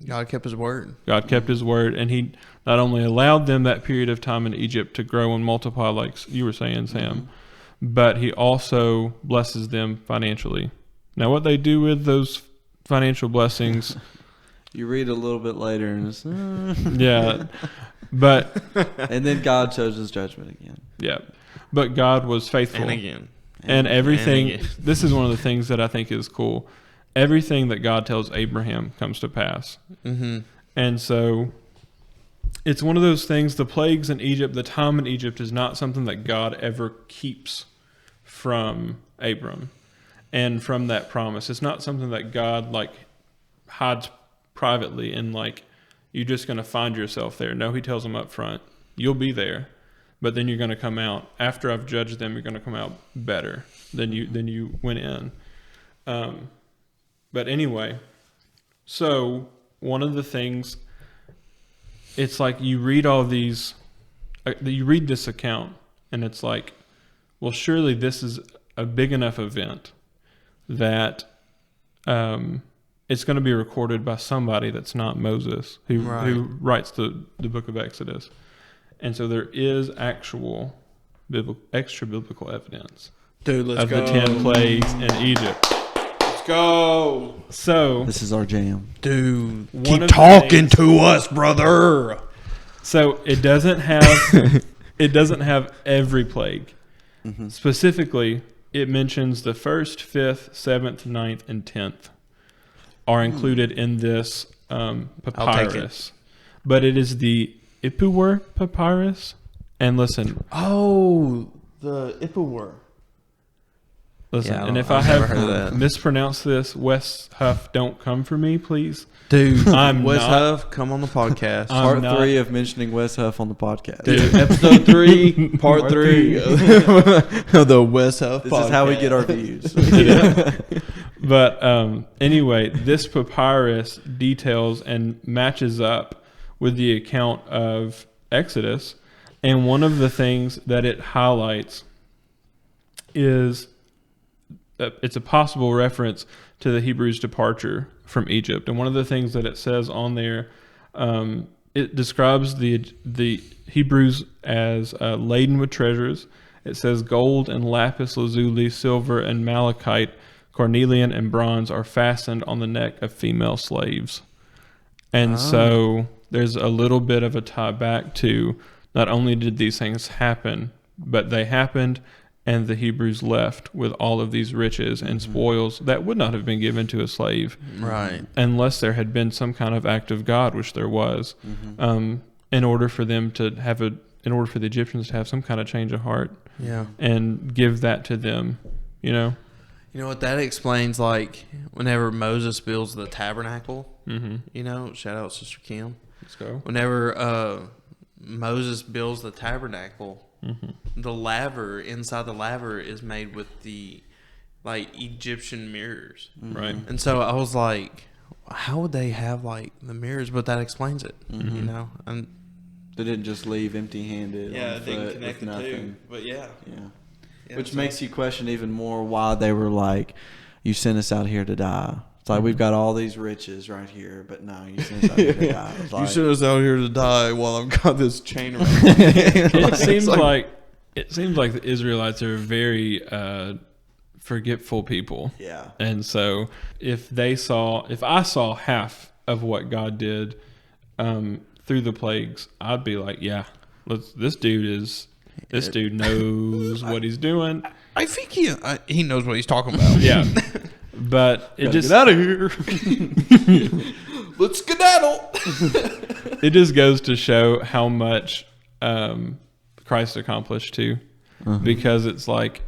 God kept his word. God kept his word, and he not only allowed them that period of time in Egypt to grow and multiply, like you were saying, Sam, but he also blesses them financially. Now, what they do with those financial blessings, you read a little bit later, and it's yeah, but and then God shows his judgment again. Yeah, but God was faithful, And again. and everything. And again. This is one of the things that I think is cool. Everything that God tells Abraham comes to pass. And so it's one of those things, the plagues in Egypt, the time in Egypt is not something that God ever keeps from Abram and from that promise. It's not something that God like hides privately and like you're just going to find yourself there. No, he tells him up front, you'll be there, but then you're going to come out. After I've judged them, you're going to come out better than you went in. But anyway, so one of the things, it's like you read all these, you read this account, and it's like, well, surely this is a big enough event that it's going to be recorded by somebody that's not Moses, who writes the book of Exodus. And so there is actual extra biblical evidence Dude, let's of go. the 10 plagues in Egypt. Go. So This is our jam. Dude, One keep of the talking things- to us, brother. So it doesn't have every plague. Specifically, it mentions the 1st, 5th, 7th, 9th, and 10th are included in this papyrus. But it is the Ipuwer papyrus. And listen, Oh, the Ipuwer. listen, Yeah, and if I've I never have heard of that. mispronounced this, Wes Huff, don't come for me, please. Dude, I'm Wes not- Huff, come on the podcast. I'm Part not- 3 of mentioning Wes Huff on the podcast. Dude, episode 3, part 3 of the Wes Huff This podcast. is how we get our views. But anyway, this papyrus details and matches up with the account of Exodus. And one of the things that it highlights is that it's a possible reference to the Hebrews' departure from Egypt. And one of the things that it says on there, it describes the Hebrews as laden with treasures. It says gold and lapis lazuli, silver and malachite, cornelian and bronze are fastened on the neck of female slaves. And so there's a little bit of a tie back to not only did these things happen, but they happened, and the Hebrews left with all of these riches and spoils that would not have been given to a slave, Right. unless there had been some kind of act of God, which there was, in order for them to have in order for the Egyptians to have some kind of change of heart Yeah. and give that to them, you know. You know what? That explains, like, whenever Moses builds the tabernacle, Mm-hmm. you know, shout out Sister Kim. Let's go. Whenever Moses builds the tabernacle, the laver inside the laver is made with the like Egyptian mirrors, Right. and so I was like, how would they have like the mirrors? But that explains it, you know. And They didn't just leave empty-handed. yeah, on it didn't foot connect with the two. nothing. But yeah, Which so- makes you question even more why they were like, "You sent us out here to die." It's like we've got all these riches right here, but no, you sent us out here to die. It's you like, sent us out here to die while I've got this chain around. It seems like the Israelites are very forgetful people. yeah, And so if I saw half of what God did through the plagues, I'd be like, yeah, this dude knows what he's doing. I think he knows what he's talking about. Yeah. But it just get out of here. Let's skedaddle. it just goes to show how much Christ accomplished too, because it's like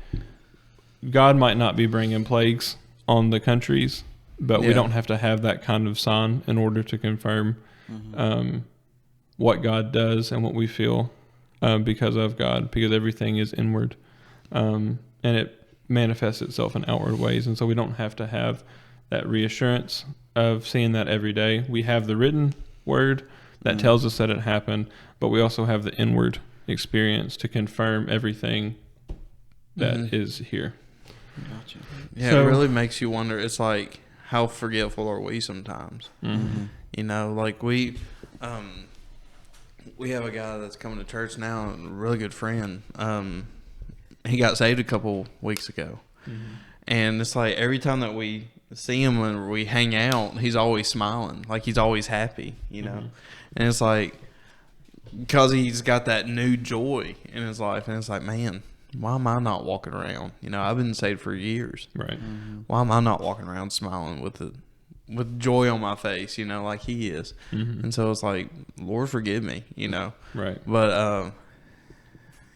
God might not be bringing plagues on the countries, but we Yeah. don't have to have that kind of sign in order to confirm what God does and what we feel because of God, because everything is inward, and it manifests itself in outward ways. And so we don't have to have that reassurance of seeing that every day. We have the written word that tells us that it happened, but we also have the inward experience to confirm everything that is here. Gotcha. Yeah, So- it really makes you wonder. It's like, how forgetful are we sometimes? You know, like we have a guy that's coming to church now, a really good friend. He got saved a couple weeks ago, and it's like every time that we see him and we hang out, he's always smiling, like he's always happy, you know. And it's like, because he's got that new joy in his life, and it's like, man, why am I not walking around? You know, I've been saved for years. Right. Why am I not walking around smiling with joy on my face, you know, like he is? And so it's like, Lord, forgive me, you know. Right. But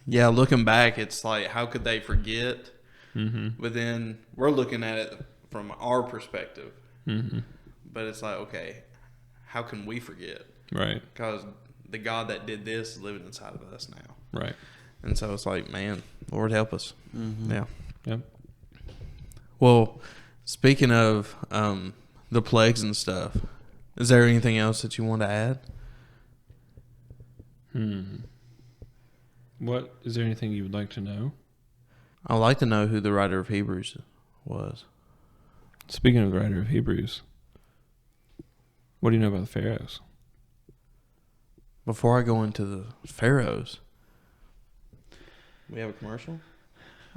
yeah, looking back, it's like, how could they forget? But then we're looking at it from our perspective. But it's like, okay, how can we forget? Right. Because the God that did this is living inside of us now. Right. And so it's like, man, Lord help us. Yeah. Yep. Well, speaking of the plagues and stuff, is there anything else that you want to add? What is there anything you would like to know? I'd like to know who the writer of Hebrews was. Speaking of the writer of Hebrews, what do you know about the Pharaohs? Before I go into the Pharaohs, we have a commercial?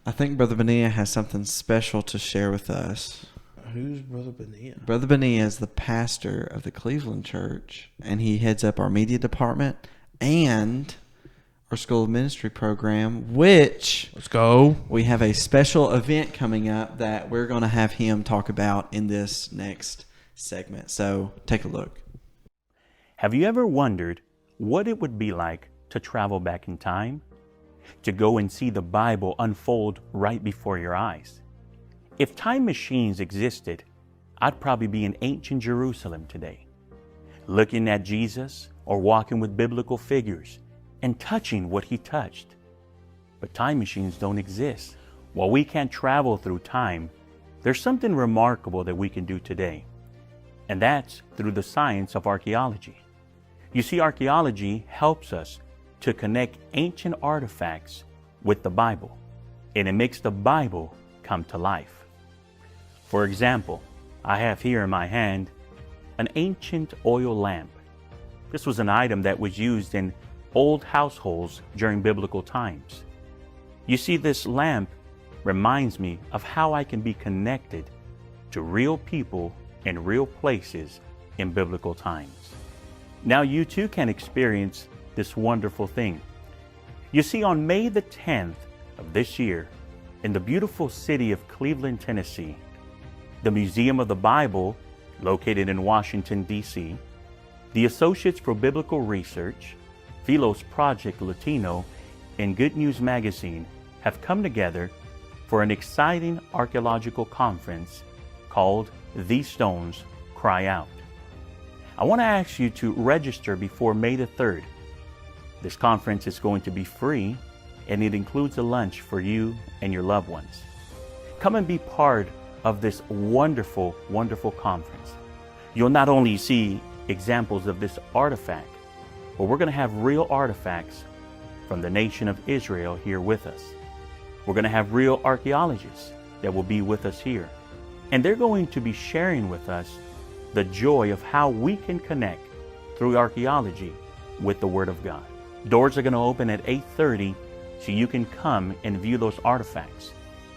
I think Brother Bonilla has something special to share with us. Who's Brother Bonilla? Brother Bonilla is the pastor of the Cleveland Church, and he heads up our media department and our School of Ministry program, which Let's go. we have a special event coming up that we're going to have him talk about in this next segment. So take a look. Have you ever wondered what it would be like to travel back in time? To go and see the Bible unfold right before your eyes? If time machines existed, I'd probably be in ancient Jerusalem today, looking at Jesus or walking with biblical figures and touching what he touched. But time machines don't exist. While we can't travel through time, there's something remarkable that we can do today, and that's through the science of archaeology. You see, archaeology helps us to connect ancient artifacts with the Bible, and it makes the Bible come to life. For example, I have here in my hand an ancient oil lamp. This was an item that was used in old households during biblical times. You see, this lamp reminds me of how I can be connected to real people and real places in biblical times. Now you too can experience this wonderful thing. You see, on May the 10th of this year, in the beautiful city of Cleveland, Tennessee, the Museum of the Bible, located in Washington, D.C., the Associates for Biblical Research, Philos Project Latino, and Good News Magazine have come together for an exciting archaeological conference called These Stones Cry Out. I want to ask you to register before May the 3rd. This conference is going to be free, and it includes a lunch for you and your loved ones. Come and be part of this wonderful, wonderful conference. You'll not only see examples of this artifact, but we're going to have real artifacts from the nation of Israel here with us. We're going to have real archaeologists that will be with us here. And they're going to be sharing with us the joy of how we can connect through archaeology with the Word of God. Doors are going to open at 8:30 so you can come and view those artifacts.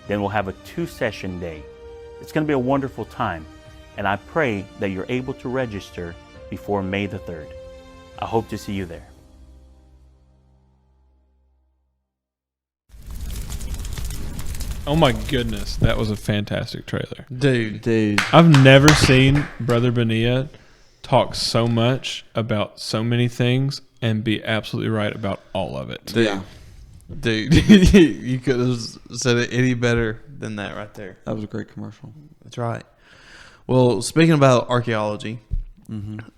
Then we'll have a 2-session day. It's going to be a wonderful time, and I pray that you're able to register before May the 3rd. I hope to see you there. Oh my goodness, that was a fantastic trailer. Dude. I've never seen Brother Benia talk so much about so many things and be absolutely right about all of it. Dude. Yeah. Dude, you could have said it any better than that right there. That was a great commercial. That's right. Well, speaking about archaeology,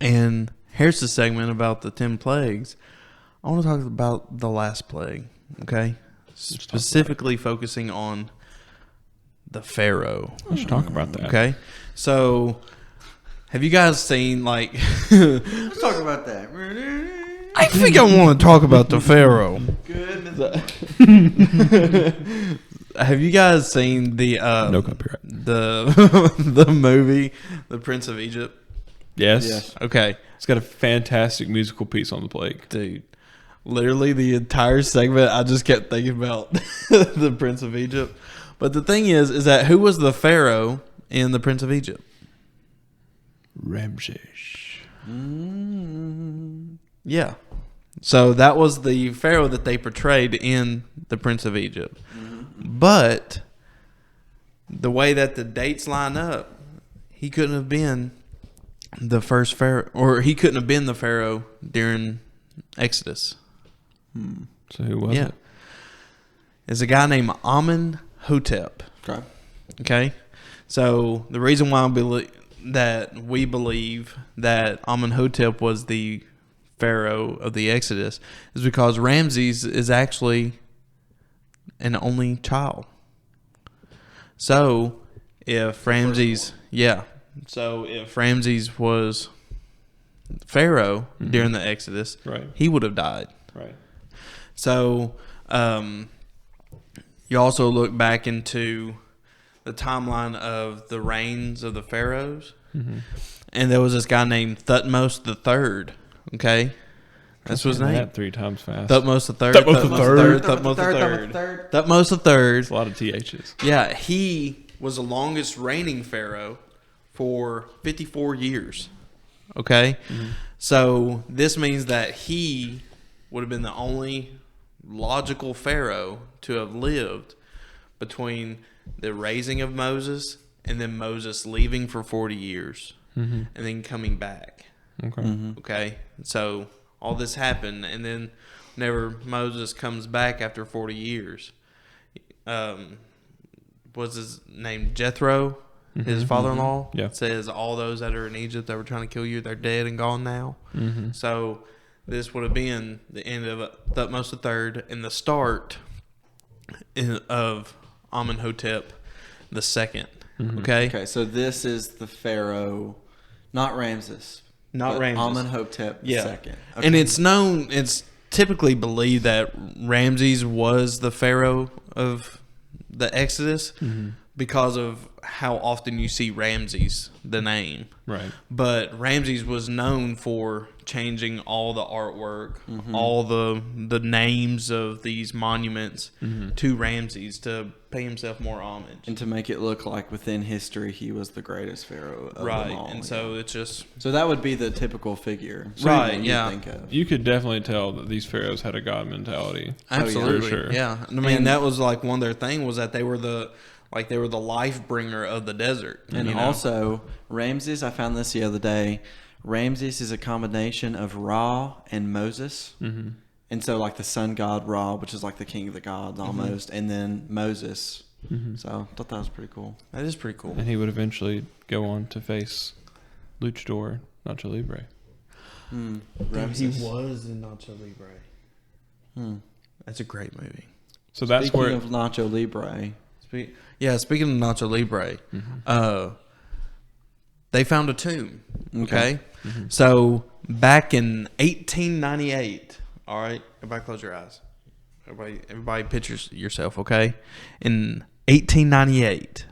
and here's the segment about the 10 plagues. I want to talk about the last plague, okay? Specifically focusing on the Pharaoh. Let's talk about that. Okay? So, have you guys seen, like... Let's talk about that. I think I want to talk about the Pharaoh. Have you guys seen the No copyright. the movie The Prince of Egypt? Yes. Okay, It's got a fantastic musical piece on the plague. dude. Literally the entire segment I just kept thinking about the Prince of Egypt. But the thing is that who was the Pharaoh in The Prince of Egypt? Ramses. Yeah. So that was the Pharaoh that they portrayed in The Prince of Egypt. But the way that the dates line up, he couldn't have been the first Pharaoh, or he couldn't have been the Pharaoh during Exodus. So who was it? It's a guy named Amenhotep. Okay. Okay? So the reason why we believe that Amenhotep was the Pharaoh of the Exodus is because Ramses is actually an only child. So if Ramses was Pharaoh during the Exodus, Right. he would have died. Right. So you also look back into the timeline of the reigns of the pharaohs, and there was this guy named Thutmose the Third. Okay, that's his name. That 3 times fast. Thutmose the Third. Thutmose the Third. Thutmose the Third. Thutmose the Third. It's a lot of THs. Yeah, he was the longest reigning pharaoh for 54 years. Okay, so this means that he would have been the only logical pharaoh to have lived between the raising of Moses and then Moses leaving for 40 years and then coming back. Okay. Okay, so all this happened, and then whenever Moses comes back after 40 years, was his name Jethro, his father-in-law, says all those that are in Egypt that were trying to kill you, they're dead and gone now. So this would have been the end of Thutmose III and the start of Amenhotep the second. Okay, So this is the Pharaoh, not Ramses. Not but Ramses. Amenhotep II. Okay. And it's typically believed that Ramses was the Pharaoh of the Exodus because of how often you see Ramses, the name. Right. But Ramses was known for changing all the artwork, all the names of these monuments to Ramses to pay himself more homage. And to make it look like within history he was the greatest pharaoh of them all. And so it's just... So that would be the typical figure. Right, you'd yeah. Think of. You could definitely tell that these pharaohs had a god mentality. Absolutely. For sure. Yeah. I mean, that was like one of their thing was that they were the life bringer of the desert. And you know? also, Ramses, I found this the other day. Ramses is a combination of Ra and Moses. And so, like the sun god Ra, which is like the king of the gods almost, and then Moses. So, I thought that was pretty cool. That is pretty cool. And he would eventually go on to face Luchador Nacho Libre. Ramses. was in Nacho Libre. That's a great movie. So that's Speaking where of Nacho Libre, Speaking of Nacho Libre, they found a tomb. Okay, so back in 1898. All right, everybody, close your eyes. Everybody, picture yourself. Okay, in 1898.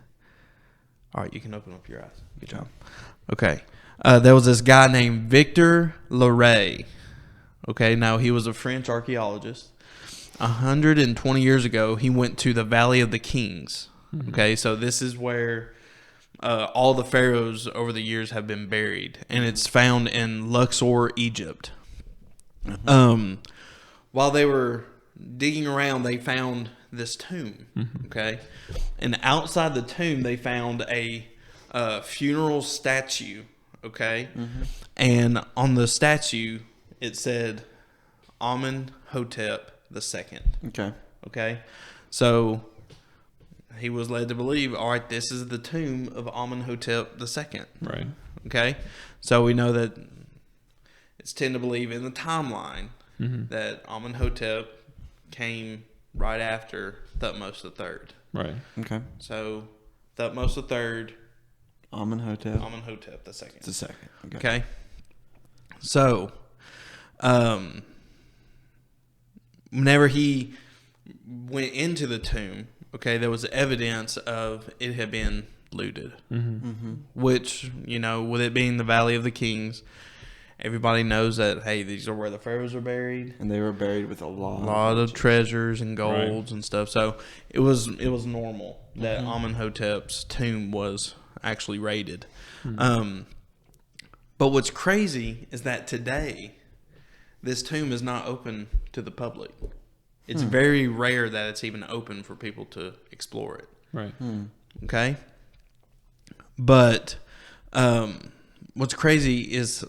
All right, you can open up your eyes. Good job. Okay, there was this guy named Victor Leray. Okay, now he was a French archaeologist. 120 years ago, he went to the Valley of the Kings. Okay, so this is where all the pharaohs over the years have been buried, and it's found in Luxor, Egypt. While they were digging around, they found this tomb. Okay, and outside the tomb, they found a funeral statue. Okay, and on the statue, it said Amenhotep II. okay, Okay, so he was led to believe, all right, this is the tomb of Amenhotep II. right. Okay, so we know that it's tend to believe in the timeline that Amenhotep came right after Thutmose III. Right. okay. So Thutmose III, Amenhotep. Amenhotep II. It's a second. Okay, so whenever he went into the tomb, okay, there was evidence of it had been looted. Which, with it being the Valley of the Kings, everybody knows that, hey, these are where the pharaohs are buried. And they were buried with a A lot lot of treasures and Right. golds and stuff. So it was normal that Amenhotep's tomb was actually raided. But what's crazy is that today, this tomb is not open to the public. It's very rare that it's even open for people to explore it. Right. Okay? But what's crazy is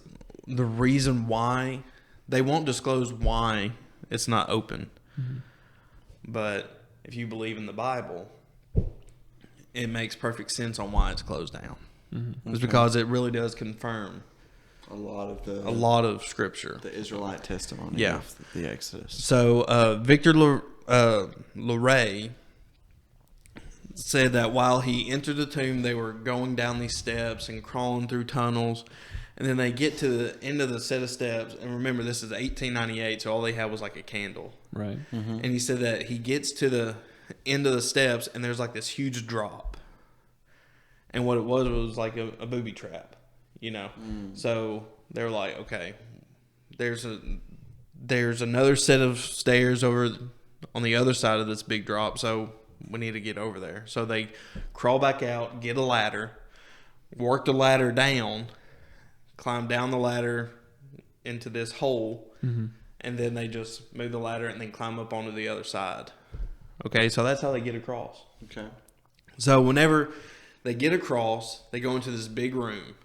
the reason why they won't disclose why it's not open. But if you believe in the Bible, it makes perfect sense on why it's closed down. It's because it really does confirm a lot of scripture. the Israelite testimony Yeah. of the Exodus. So Victor Leray said that while he entered the tomb, they were going down these steps and crawling through tunnels. And then they get to the end of the set of steps. And remember, this is 1898, so all they had was like a candle. Right. And he said that he gets to the end of the steps, and there's like this huge drop. And what it was like a booby trap, So they were like, okay, there's another set of stairs over on the other side of this big drop, so we need to get over there. So they crawl back out, get a ladder, work the ladder down, climb down the ladder into this hole, and then they just move the ladder and then climb up onto the other side. Okay, so that's how they get across. Okay. So whenever they get across, they go into this big room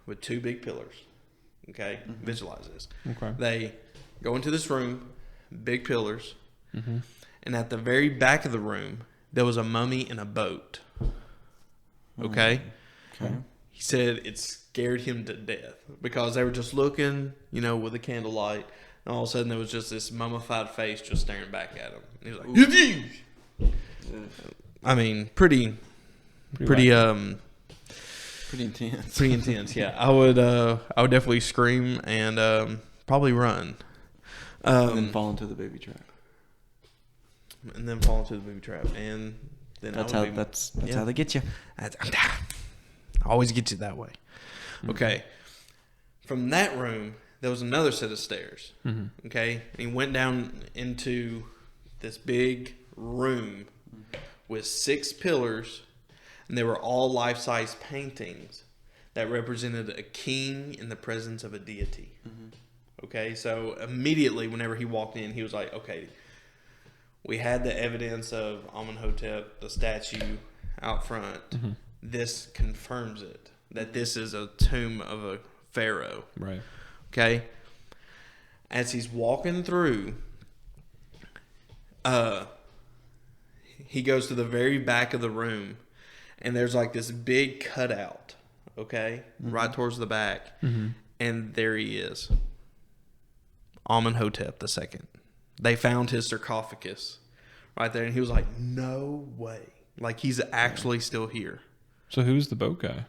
with two big pillars. Okay, visualize this. Okay. They go into this room, big pillars, and at the very back of the room, there was a mummy in a boat. Okay? Okay. He said it scared him to death because they were just looking, with a candlelight, and all of a sudden there was just this mummified face just staring back at him. And he was like, "Yee!" I mean, pretty Pretty intense. pretty intense. Yeah, I would definitely scream and probably run, And then fall into the booby trap. and then fall into the booby trap, and then That's I how would be, that's yeah. how they get you. I always get you that way. Okay, from that room there was another set of stairs. Okay, and he went down into this big room with 6 pillars, and they were all life-size paintings that represented a king in the presence of a deity. Okay, so immediately whenever he walked in, he was like, okay, we had the evidence of Amenhotep, the statue out front. This confirms it, that this is a tomb of a pharaoh. Right. Okay? As he's walking through, he goes to the very back of the room, and there's like this big cutout, okay? Right towards the back. And there he is. Amenhotep II. they found his sarcophagus right there, and he was like, "No way! Like he's actually still here." So who's the boat guy?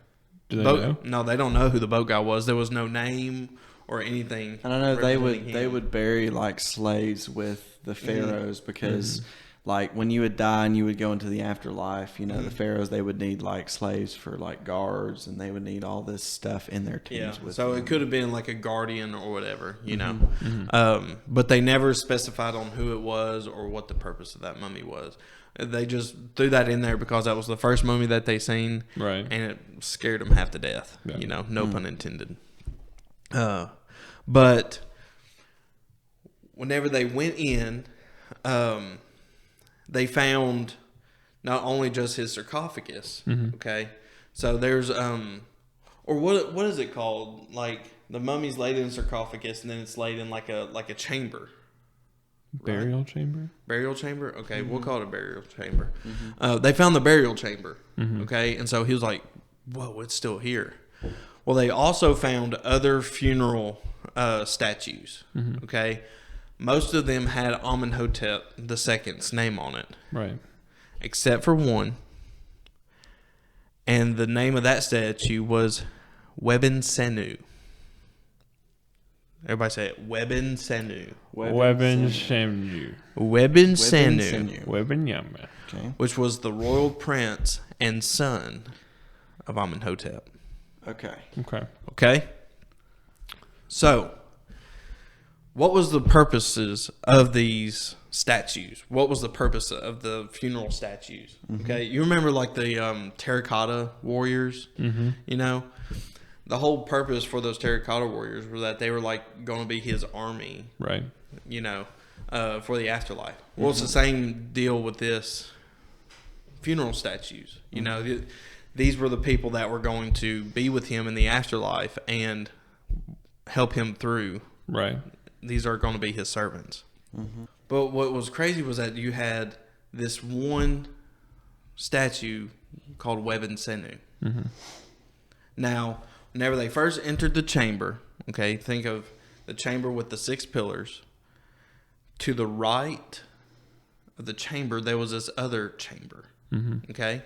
Do they know? No, they don't know who the boat guy was. There was no name or anything. And I know they representing him. would bury like slaves with the pharaohs because like when you would die and you would go into the afterlife, you know, the pharaohs, they would need like slaves for like guards, and they would need all this stuff in their tombs. Yeah, with so them. it could have been like a guardian or whatever, you know. But they never specified on who it was or what the purpose of that mummy was. They just threw that in there because that was the first mummy that they seen, Right. and it scared them half to death. Yeah. You know, no pun intended. But whenever they went in, they found not only just his sarcophagus. Okay, so there's or what is it called? Like the mummy's laid in a sarcophagus, and then it's laid in like a chamber. Burial chamber? Burial chamber? Okay, we'll call it a burial chamber. They found the burial chamber. Okay, and so he was like, "Whoa, it's still here." Well, they also found other funeral statues. Okay, most of them had Amenhotep II's name on it, Right. except for one. And the name of that statue was Weben Senu. Everybody say it. Weben Senu. Weben Shamju. Weben Senu. Senu. Weben Yama. Okay. Which was the royal prince and son of Amenhotep. Okay. Okay. Okay? So, what was the purposes of these statues? What was the purpose of the funeral statues? Okay, you remember like the terracotta warriors? You know? The whole purpose for those terracotta warriors were that they were like going to be his army, Right. you know, for the afterlife. Well, it's the same deal with this funeral statues. You know, these were the people that were going to be with him in the afterlife and help him through. Right. These are going to be his servants. But what was crazy was that you had this one statue called Weben Senu. Now, whenever they first entered the chamber, okay, think of the chamber with the 6 pillars. To the right of the chamber, there was this other chamber. Okay?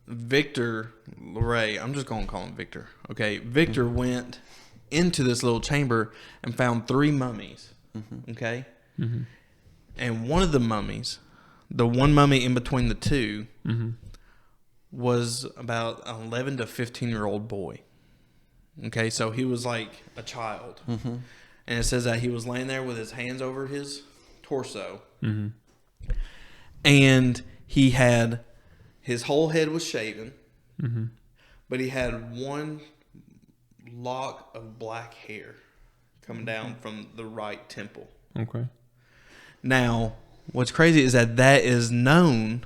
Victor Ray, I'm just going to call him Victor. Okay, Victor went into this little chamber and found 3 mummies. Okay? And one of the mummies, the one mummy in between the 2, was about an 11 to 15-year-old boy. Okay, so he was like a child. And it says that he was laying there with his hands over his torso. And he had, his whole head was shaven. But he had one lock of black hair coming down from the right temple. Okay. Now, what's crazy is that that is known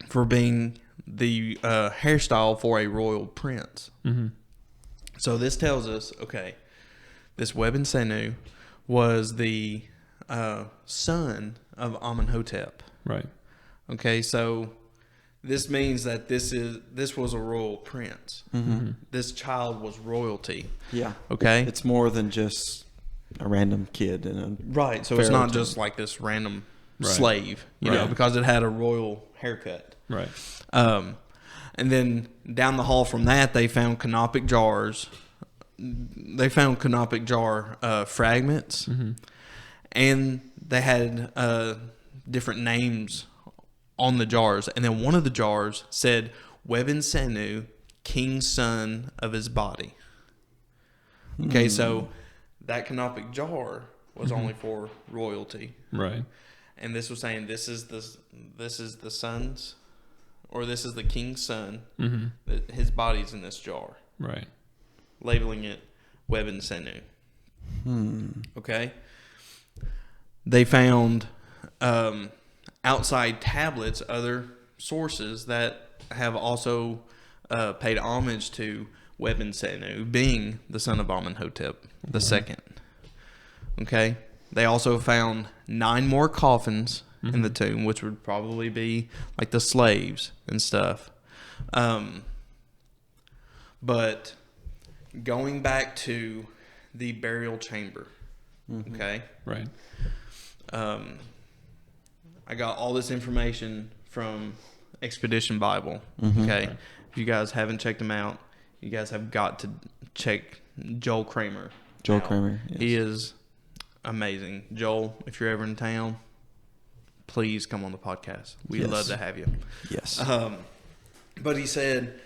for being the hairstyle for a royal prince. So this tells us, okay, this Weben Senu was the son of Amenhotep. Right. Okay, so this means that this was a royal prince. This child was royalty. Yeah. Okay, It's more than just a random kid in a right. So it's Pharaoh not tomb. just like this random Right. slave, you know, Right. because it had a royal haircut. Right. And then down the hall from that, they found canopic jars. They found canopic jar fragments, and they had different names on the jars. And then one of the jars said, Weben Senu, king's son of his body. Okay, so that canopic jar was only for royalty. Right. And this was saying this is the son's, or this is the king's son. That his body's in this jar, Right. labeling it Weben Senu. Okay. They found outside tablets, other sources that have also paid homage to Weben Senu, being the son of Amenhotep II. Okay. They also found 9 more coffins in the tomb, which would probably be like the slaves and stuff. But going back to the burial chamber, Okay. Right. I got all this information from Expedition Bible. Okay. Right. If you guys haven't checked them out, you guys have got to check Joel Kramer. Joel out. Kramer, yes. He is amazing. Joel, if you're ever in town, please come on the podcast. We'd Yes. love to have you. Yes. But he said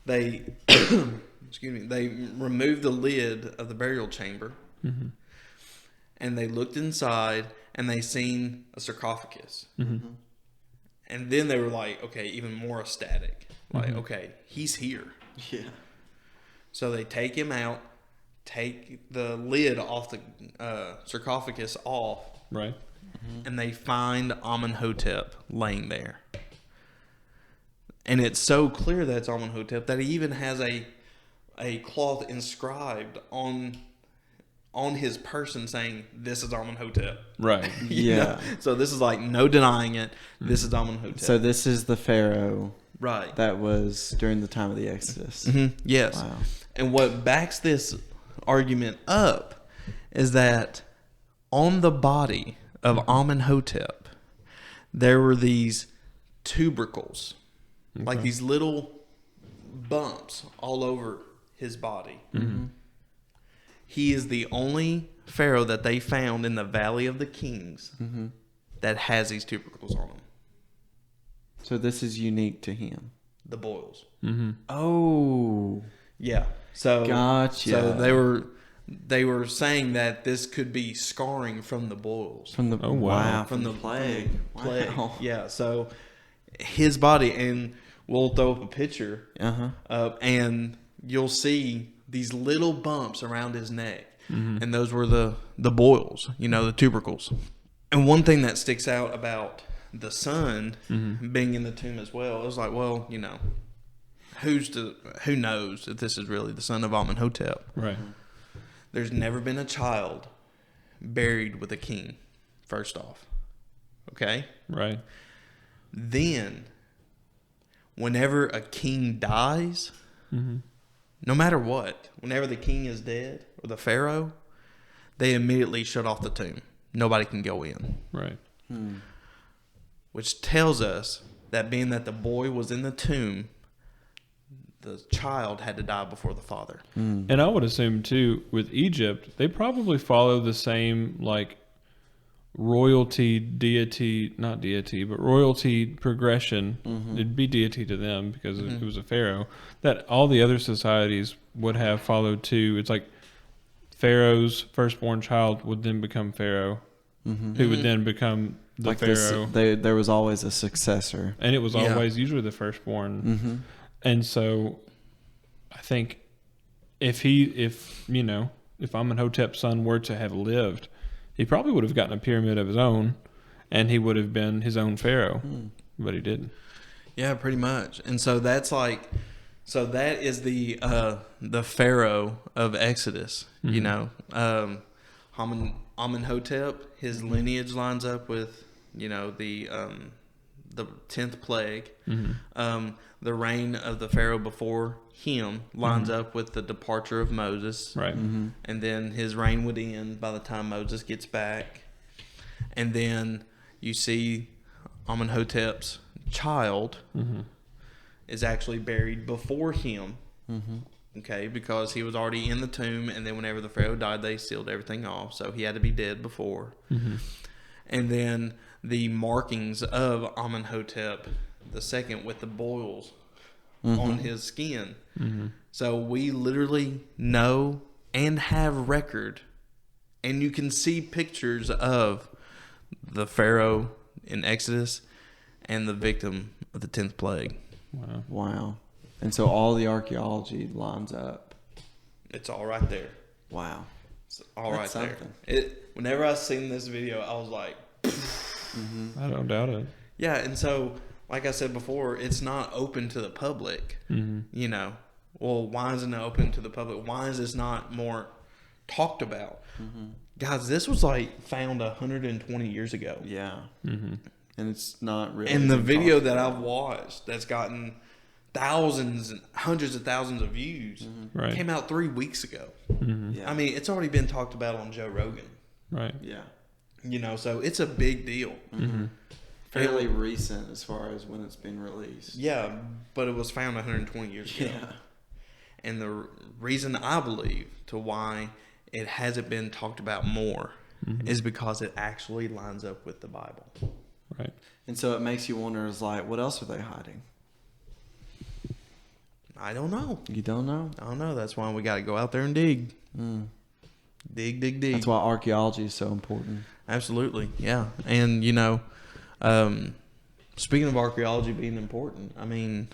they, excuse me, they removed the lid of the burial chamber, and they looked inside, and they seen a sarcophagus. And then they were like, okay, even more ecstatic. Like, okay, he's here. Yeah. So they take him out, take the lid off the sarcophagus off, Right. and they find Amenhotep laying there. And it's so clear that it's Amenhotep that he even has a cloth inscribed on his person saying, "This is Amenhotep." Right. You know? Yeah. So this is like no denying it. This is Amenhotep. So this is the Pharaoh right. that was during the time of the Exodus. Yes. Wow. And what backs this argument up is that on the body of Amenhotep, there were these tubercles, like these little bumps all over his body. He is the only pharaoh that they found in the Valley of the Kings that has these tubercles on him. So this is unique to him. The boils. Oh. Yeah. So Gotcha. So they were saying that this could be scarring from the boils. From the Oh, wow. from the plague. Plague. Wow. Yeah. So his body, and we'll throw up a picture, and you'll see these little bumps around his neck, and those were the boils, the tubercles. And one thing that sticks out about the son being in the tomb as well, it was like, well, who knows if this is really the son of Amenhotep? Right. There's never been a child buried with a king, first off. Okay? Right. Then, whenever a king dies, no matter what, whenever the king is dead or the pharaoh, they immediately shut off the tomb. Nobody can go in. Right. Which tells us that being that the boy was in the tomb, the child had to die before the father. And I would assume too, with Egypt, they probably follow the same royalty, deity, not deity, but royalty progression. It'd be deity to them because it was a pharaoh, that all the other societies would have followed too. It's like Pharaoh's firstborn child would then become pharaoh, who would then become the pharaoh. There was always a successor. And it was always usually the firstborn. And so I think if Amenhotep's son were to have lived, he probably would have gotten a pyramid of his own, and he would have been his own pharaoh, but he didn't. Yeah, pretty much. And so that is the pharaoh of Exodus. Amenhotep, his lineage lines up with the 10th plague. The reign of the pharaoh before him lines up with the departure of Moses. Right. And then his reign would end by the time Moses gets back. And then you see Amenhotep's child is actually buried before him. Okay, because he was already in the tomb, and then whenever the pharaoh died, they sealed everything off, so he had to be dead before. And then the markings of Amenhotep the second with the boils on his skin. So we literally know and have record, and you can see pictures of the pharaoh in Exodus and the victim of the 10th plague. Wow. And so all the archaeology lines up. It's all right there. Wow. It's all That's right something. there. Whenever I seen this video, I was like, I don't doubt it. yeah. And so, like I said before, it's not open to the public. Well, why is it not open to the public? Why is this not more talked about? Guys, this was found 120 years ago. Yeah. And it's not really. And the been video talked that about. I've watched that's gotten thousands and hundreds of thousands of views Right. came out 3 weeks ago. Yeah. I mean, it's already been talked about on Joe Rogan. Right. Yeah. You know, so it's a big deal. Mm-hmm. Fairly recent as far as when it's been released. Yeah, but it was found 120 years ago. Yeah. And the reason I believe to why it hasn't been talked about more is because it actually lines up with the Bible. Right. And so it makes you wonder, is like, what else are they hiding? I don't know. You don't know? I don't know. That's why we got to go out there and dig. Dig, dig, dig. That's why archaeology is so important. Absolutely, yeah. And you know, speaking of archaeology being important, I mean,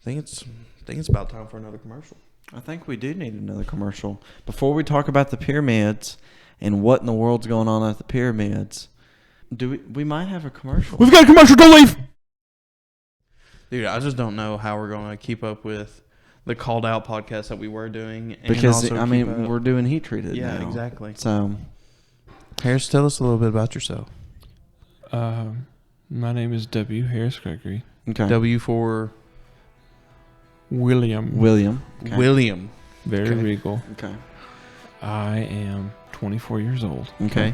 I think it's about time for another commercial. I think we do need another commercial. Before we talk about the pyramids and what in the world's going on at the pyramids, we might have a commercial. We've got a commercial. Don't leave. Dude, I just don't know how we're going to keep up with the called out podcast that we were doing. And Because, also I keep mean, up. we're doing heat treated Yeah, now. exactly. So, Harris, tell us a little bit about yourself. My name is W. Harris Gregory. okay. W for William. William. Okay. William. Very Okay. regal. Okay. I am 24 years old. Okay.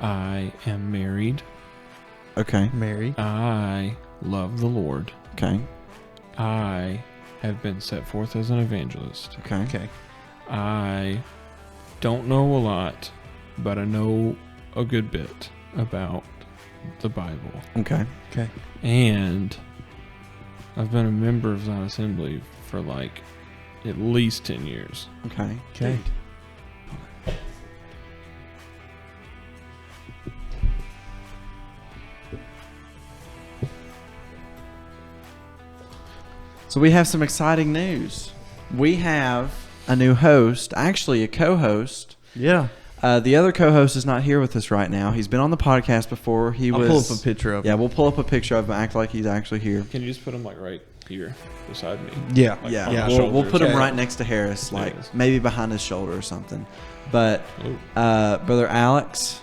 I am married. Okay. Mary. I love the Lord. Okay. I have been set forth as an evangelist. Okay. Okay. I don't know a lot, but I know a good bit about the Bible. Okay. Okay. And I've been a member of Zion Assembly for like at least 10 years. Okay. Okay. So we have some exciting news. We have a new host, actually a co-host. Yeah. The other co-host is not here with us right now. He's been on the podcast before. I'll pull up a picture of Yeah, him. we'll pull up a picture of him, act like he's actually here. Can you just put them like right here beside me? Yeah. Like, Yeah, on my we'll shoulders? put him Okay. right next to Harris, like Yes. maybe behind his shoulder or something. But Ooh. Brother Alex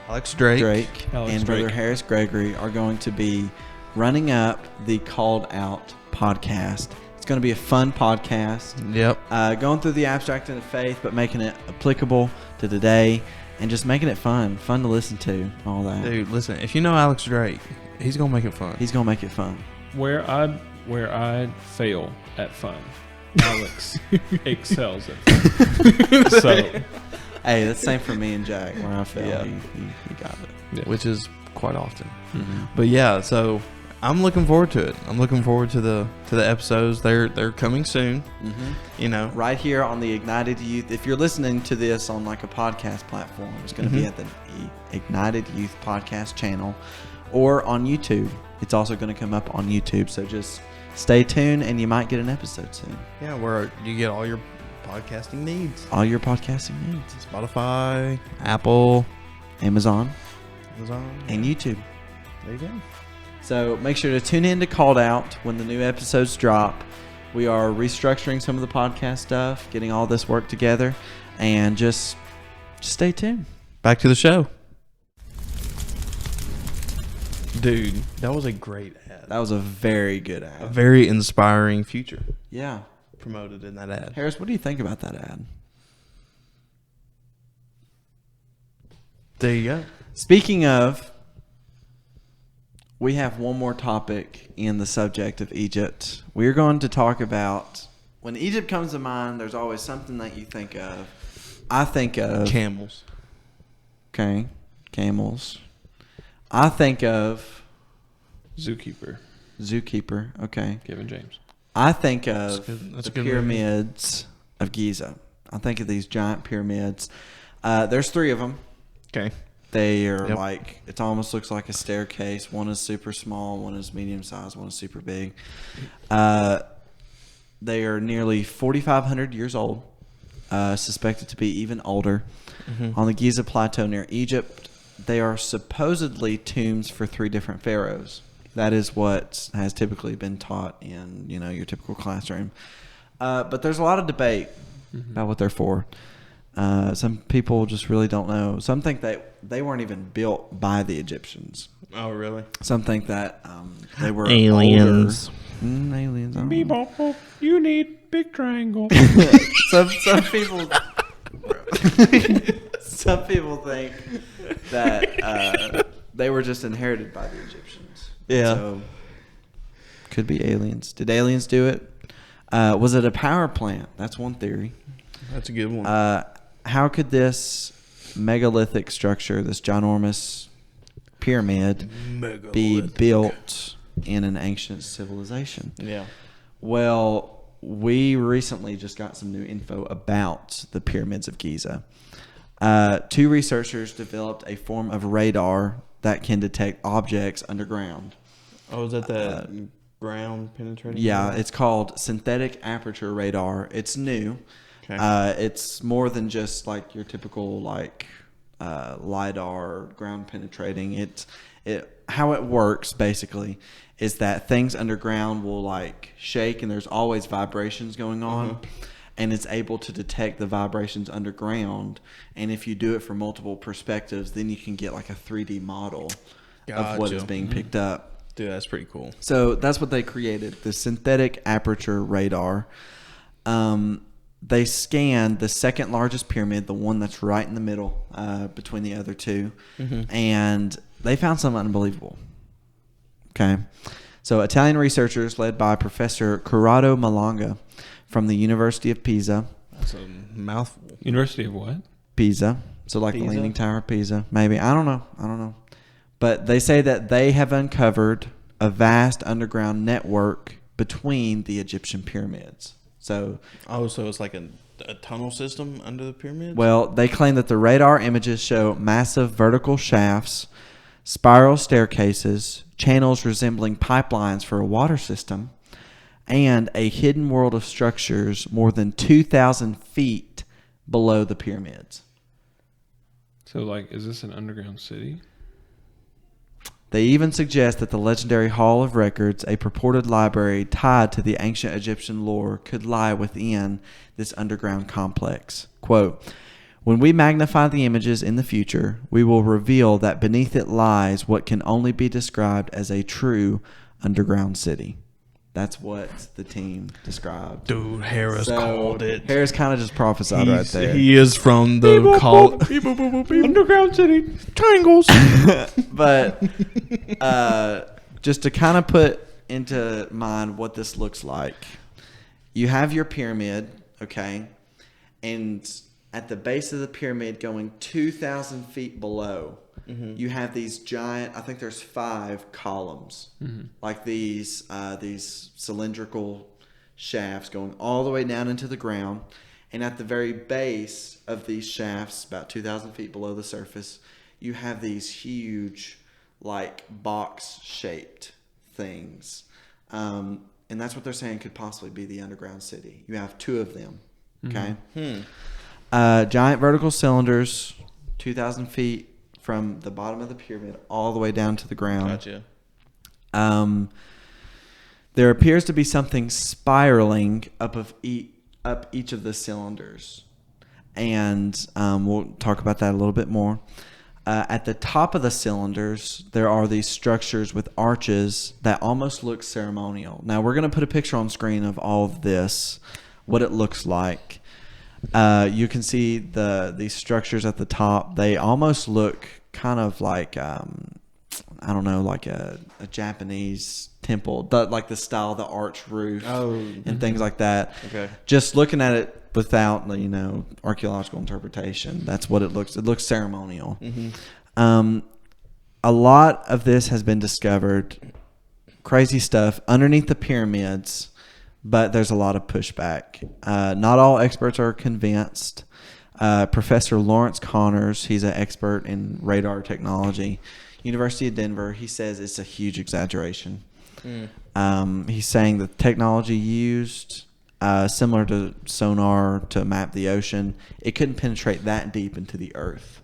Alex Drake. Alex and Brother Drake. Harris Gregory are going to be running up the Called Out podcast. It's going to be a fun podcast, Yep. going through the abstract and the faith, but making it applicable to today and just making it fun to listen to, all that. Dude, listen, if you know Alex Drake, he's going to make it fun. He's going to make it fun. Where I fail at fun, Alex excels at fun. So Hey, that's the same for me and Jack. Where I fell, Yeah. he got it. yeah. which is quite often. Mhm. But yeah, so I'm looking forward to it. I'm looking forward to the episodes. They're coming soon. Mm-hmm. You know. Right here on the Ignited Youth. If you're listening to this on like a podcast platform, it's going to be at the Ignited Youth podcast channel or on YouTube. It's also going to come up on YouTube. So just stay tuned and you might get an episode soon. Yeah, where you get all your podcasting needs. All your podcasting needs. Spotify, Apple, Amazon Amazon, and YouTube. There you go. So make sure to tune in to Called Out when the new episodes drop. We are restructuring some of the podcast stuff, getting all this work together, and just stay tuned. Back to the show. Dude, that was a great ad. That was a very good A ad. very inspiring future Yeah. promoted in that ad. Harris, what do you think about that ad? There you go. Speaking of, we have one more topic in the subject of Egypt. We're going to talk about, when Egypt comes to mind, there's always something that you think of. I think of, Camels. okay, camels. I think of Zookeeper, Zookeeper, okay. Kevin James. I think of That's a the good movie. pyramids of Giza. I think of these giant pyramids. There's 3 of them. Okay. They are Yep. like, it almost looks like a staircase. One is super small, one is medium sized, one is super big. They are nearly 4,500 years old, suspected to be even older. On the Giza Plateau near Egypt, they are supposedly tombs for 3 different pharaohs. That is what has typically been taught in, your typical classroom. But there's a lot of debate about what they're for. Some people just really don't know. Some think that they weren't even built by the Egyptians. Oh, really? Some think that they were Aliens. older. Aliens. I don't know. Bebop, you need big triangle. Some people. Some people think that they were just inherited by the Egyptians. Yeah. So, could be aliens. Did aliens do it? Was it a power plant? That's one theory. That's a good one. How could this megalithic structure, this ginormous pyramid, be built in an ancient civilization? Yeah. Well, we recently just got some new info about the pyramids of Giza. Two researchers developed a form of radar that can detect objects underground. Oh, is that the ground penetrating? Yeah, radar? it's called synthetic aperture radar. It's new. Okay. It's more than just like your typical like LiDAR ground penetrating. How it works basically is that things underground will like shake and there's always vibrations going on. And it's able to detect the vibrations underground. And if you do it from multiple perspectives, then you can get like a 3D model of what is being picked up. Dude, that's pretty cool. So that's what they created, the synthetic aperture radar. They scanned the second largest pyramid, the one that's right in the middle between the other two, and they found something unbelievable. Okay. So Italian researchers led by Professor Corrado Malanga from the University of Pisa. That's a mouthful. University of what? Pisa. So like Pisa? the Leaning Tower of Pisa. Maybe. I don't know. But they say that they have uncovered a vast underground network between the Egyptian pyramids. So, So it's like a tunnel system under the pyramids? well, they claim that the radar images show massive vertical shafts, spiral staircases, channels resembling pipelines for a water system, and a hidden world of structures more than 2,000 feet below the pyramids. So, like, is this an underground city? They even suggest that the legendary Hall of Records, a purported library tied to the ancient Egyptian lore, could lie within this underground complex. Quote, "When we magnify the images in the future, we will reveal that beneath it lies what can only be described as a true underground city." That's what the team described. Dude, Harris called it. Harris kind of just prophesied right there. He is from the call. Underground city. Triangles. But just to kind of put into mind what this looks like, you have your pyramid, okay? And at the base of the pyramid going 2,000 feet below, you have these giant, I think there's 5 columns, like these cylindrical shafts going all the way down into the ground. And at the very base of these shafts, about 2,000 feet below the surface, you have these huge, like, box-shaped things. And that's what they're saying could possibly be the underground city. You have 2 of them, okay? Giant vertical cylinders, 2,000 feet from the bottom of the pyramid all the way down to the ground. Gotcha. There appears to be something spiraling up each of the cylinders. And we'll talk about that a little bit more. At the top of the cylinders, there are these structures with arches that almost look ceremonial. Now, we're going to put a picture on screen of all of this, what it looks like. You can see these structures at the top. They almost look kind of like, I don't know, like a Japanese temple, like the style of the arch roof and things like that. Okay. Just looking at it without, archaeological interpretation, that's what it looks. It looks ceremonial. A lot of this has been discovered, crazy stuff, underneath the pyramids, but there's a lot of pushback. Not all experts are convinced. Professor Lawrence Connors, he's an expert in radar technology, University of Denver, he says it's a huge exaggeration. He's saying the technology used, similar to sonar to map the ocean, it couldn't penetrate that deep into the earth.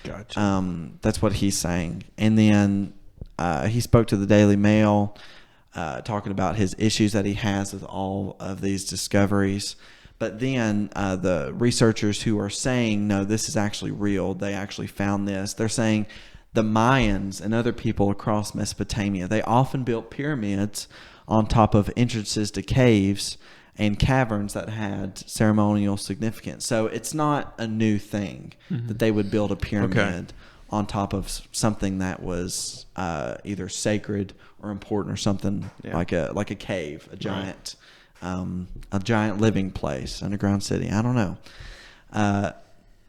Gotcha. That's what he's saying. And then he spoke to the Daily Mail, talking about his issues that he has with all of these discoveries. But then the researchers who are saying, no, this is actually real, they actually found this, they're saying the Mayans and other people across Mesopotamia, they often built pyramids on top of entrances to caves and caverns that had ceremonial significance. So it's not a new thing that they would build a pyramid on top of something that was either sacred or important or something like a cave, a giant living place, underground city. I don't know.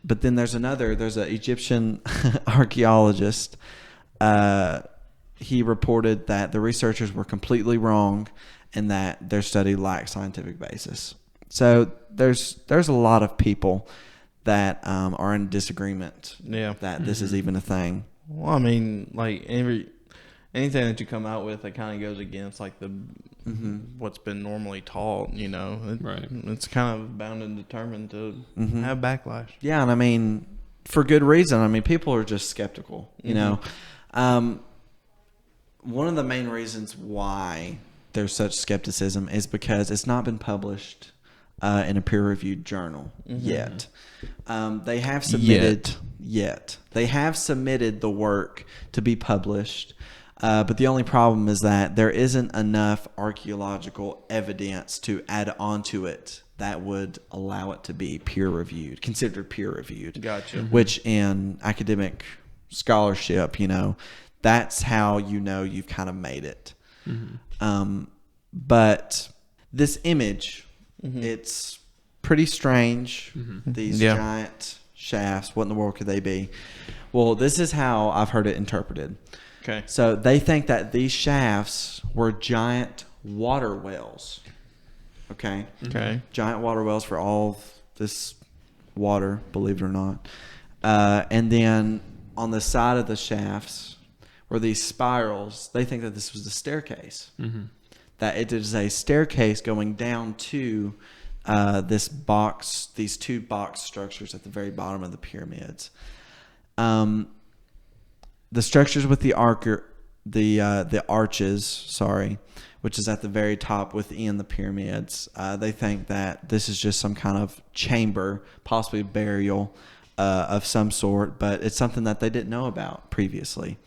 But then there's an Egyptian archaeologist. He reported that the researchers were completely wrong and that their study lacked scientific basis. So there's a lot of people that are in disagreement that this is even a thing. Well, I mean, like anything that you come out with that kind of goes against like the what's been normally taught, you know, it's kind of bound and determined to have backlash. Yeah, and I mean, for good reason. I mean, people are just skeptical, you know. One of the main reasons why there's such skepticism is because it's not been published in a peer-reviewed journal yet. They have submitted They have submitted the work to be published, but the only problem is that there isn't enough archaeological evidence to add onto it that would allow it to be peer-reviewed, considered peer-reviewed. Gotcha. Which in academic scholarship, you know, that's how you know you've kind of made it. But this image, it's pretty strange. These giant shafts, what in the world could they be? Well, this is how I've heard it interpreted. Okay. So they think that these shafts were giant water wells. Okay. Giant water wells for all this water, believe it or not. And then on the side of the shafts were these spirals. They think that this was the staircase. That it is a staircase going down to these two box structures at the very bottom of the pyramids. The structures with the arches, which is at the very top within the pyramids. They think that this is just some kind of chamber, possibly burial of some sort, but it's something that they didn't know about previously.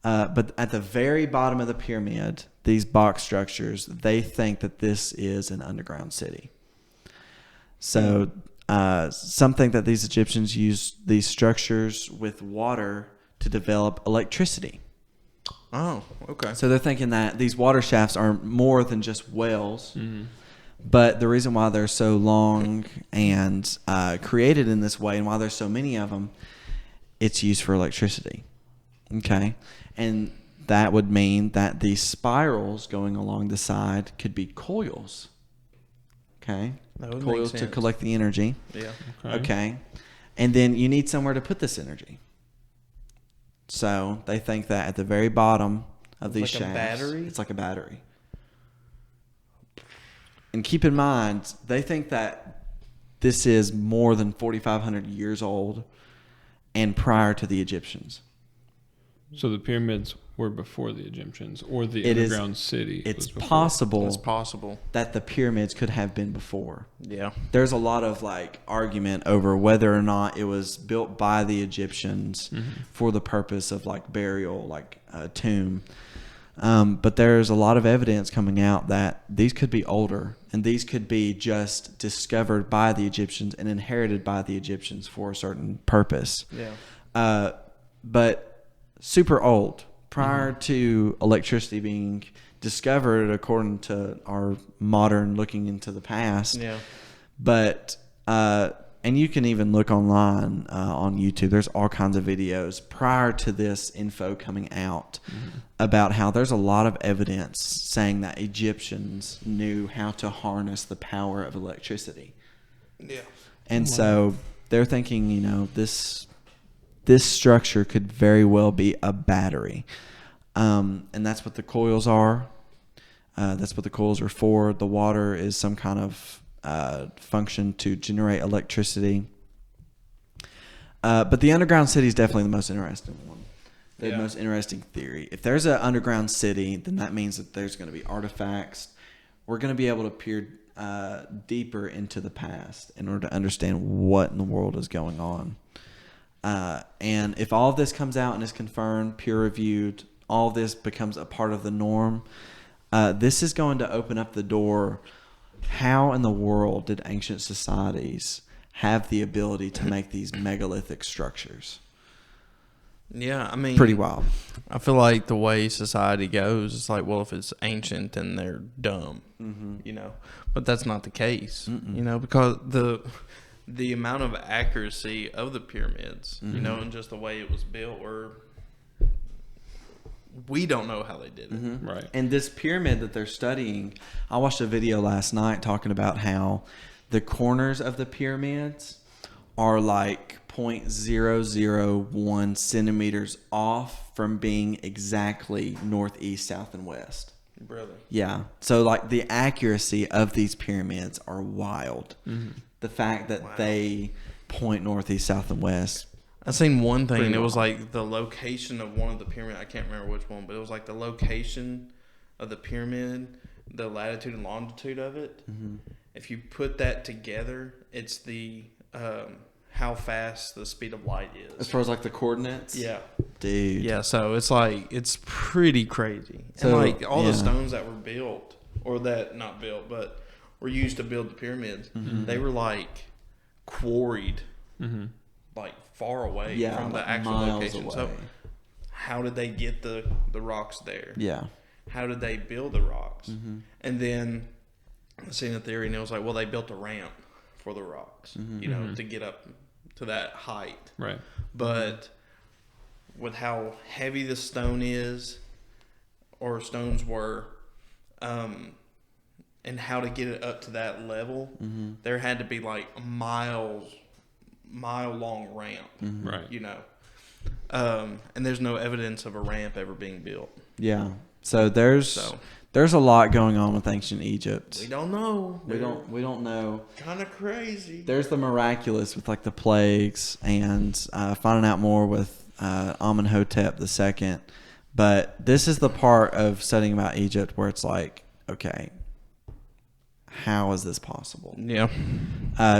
But at the very bottom of the pyramid, these box structures, they think that this is an underground city. So some think that these Egyptians used these structures with water to develop electricity. Oh, okay. So they're thinking that these water shafts are more than just wells. But the reason why they're so long and created in this way and why there's so many of them, it's used for electricity. Okay. And that would mean that these spirals going along the side could be coils. Okay. That would Coils make to sense. collect the energy. Yeah. Okay. And then you need somewhere to put this energy. So they think that at the very bottom of these like a shafts, battery? it's like a battery. And keep in mind, they think that this is more than 4,500 years old and prior to the Egyptians. So the pyramids were before the Egyptians, or the It is- underground city. It's was before. possible It's possible. that the pyramids could have been before. Yeah. There's a lot of argument over whether or not it was built by the Egyptians for the purpose of burial, like a tomb. But there's a lot of evidence coming out that these could be older, and these could be just discovered by the Egyptians and inherited by the Egyptians for a certain purpose. Yeah. But super old, prior to electricity being discovered, according to our modern looking into the past. Yeah. But and you can even look online on YouTube. There's all kinds of videos prior to this info coming out about how there's a lot of evidence saying that Egyptians knew how to harness the power of electricity. Yeah. And so they're thinking, this structure could very well be a battery. And that's what the coils are. That's what the coils are for. The water is some kind of function to generate electricity. But the underground city is definitely the most interesting one. The most interesting theory. If there's an underground city, then that means that there's going to be artifacts. We're going to be able to peer deeper into the past in order to understand what in the world is going on. And if all of this comes out and is confirmed, peer-reviewed, all of this becomes a part of the norm, this is going to open up the door how in the world did ancient societies have the ability to make these megalithic structures? Yeah, I mean, Pretty wild. I feel like the way society goes, it's like, well, if it's ancient, then they're dumb, you know. But that's not the case, you know, because the amount of accuracy of the pyramids, you know, and just the way it was built, we don't know how they did it. Right. And this pyramid that they're studying, I watched a video last night talking about how the corners of the pyramids are like 0.001 centimeters off from being exactly northeast, south, and west. Brother. Yeah. So like the accuracy of these pyramids are wild. The fact that they point northeast, south, and west. I seen one thing, Pretty and it was wild. like the location of one of the pyramid. I can't remember which one, but it was like the location of the pyramid, the latitude and longitude of it. If you put that together, it's the how fast the speed of light is. As far as like the coordinates? Yeah. Dude. Yeah, so it's like, it's pretty crazy. So, and like all yeah. the stones that were built, or that, not built, but were used to build the pyramids, they were like quarried like far away Yeah, from the like actual miles location. away. So how did they get the rocks there? Yeah. How did they build the rocks? And then I seen a theory, and it was like, well, they built a ramp for the rocks, you know, to get up to that height. Right. But with how heavy the stone is, or stones were, and how to get it up to that level, there had to be like a mile long ramp, Right. you know. And there's no evidence of a ramp ever being built. Yeah. So there's a lot going on with ancient Egypt. We don't know. We don't know. Kind of crazy. There's the miraculous with like the plagues and finding out more with Amenhotep II. But this is the part of studying about Egypt where it's like, okay, how is this possible? Yeah.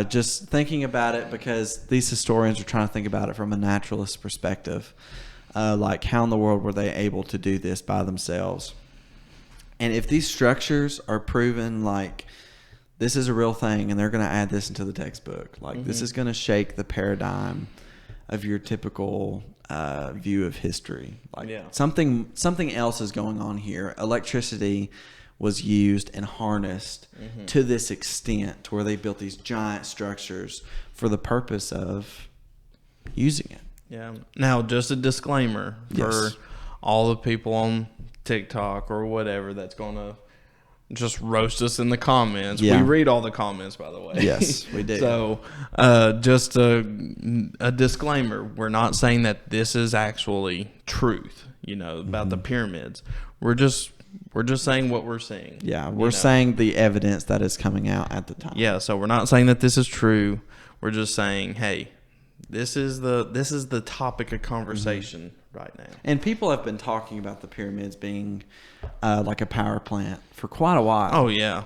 Just thinking about it, because these historians are trying to think about it from a naturalist perspective. Like, how in the world were they able to do this by themselves? And if these structures are proven like this is a real thing, and they're going to add this into the textbook, like this is going to shake the paradigm of your typical view of history. Like something else is going on here. Electricity was used and harnessed to this extent to where they built these giant structures for the purpose of using it. Yeah. Now, just a disclaimer for all the people on TikTok or whatever that's going to just roast us in the comments. Yeah. We read all the comments, by the way. Yes, we do. So, just a disclaimer. We're not saying that this is actually truth, you know, about the pyramids. We're just saying what we're seeing. Yeah, we're saying the evidence that is coming out at the time. Yeah, so we're not saying that this is true. We're just saying, hey, this is the topic of conversation right now. And people have been talking about the pyramids being like a power plant for quite a while. Oh yeah,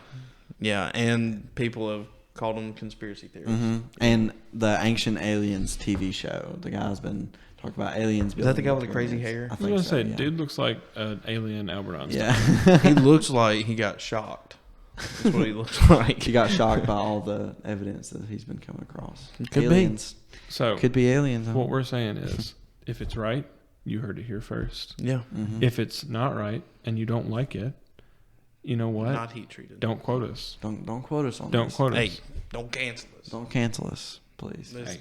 yeah, and people have called them conspiracy theories. And the Ancient Aliens TV show, the guy's been talking about aliens. Is that the guy with building the crazy pyramids. hair? I I was think gonna so, say, yeah. dude looks like an alien Albert Einstein. Yeah. He looks like he got shocked. That's what he looks like. He got shocked by all the evidence that he's been coming across. Could be. aliens. So Could be aliens. Huh? what we're saying is, if it's right, you heard it here first. Yeah, If it's not right and you don't like it, you know what? not heat treated. Don't quote us. Don't quote us on Don't this. quote Hey, us. don't cancel this. Don't cancel us, please. Listen. Hey.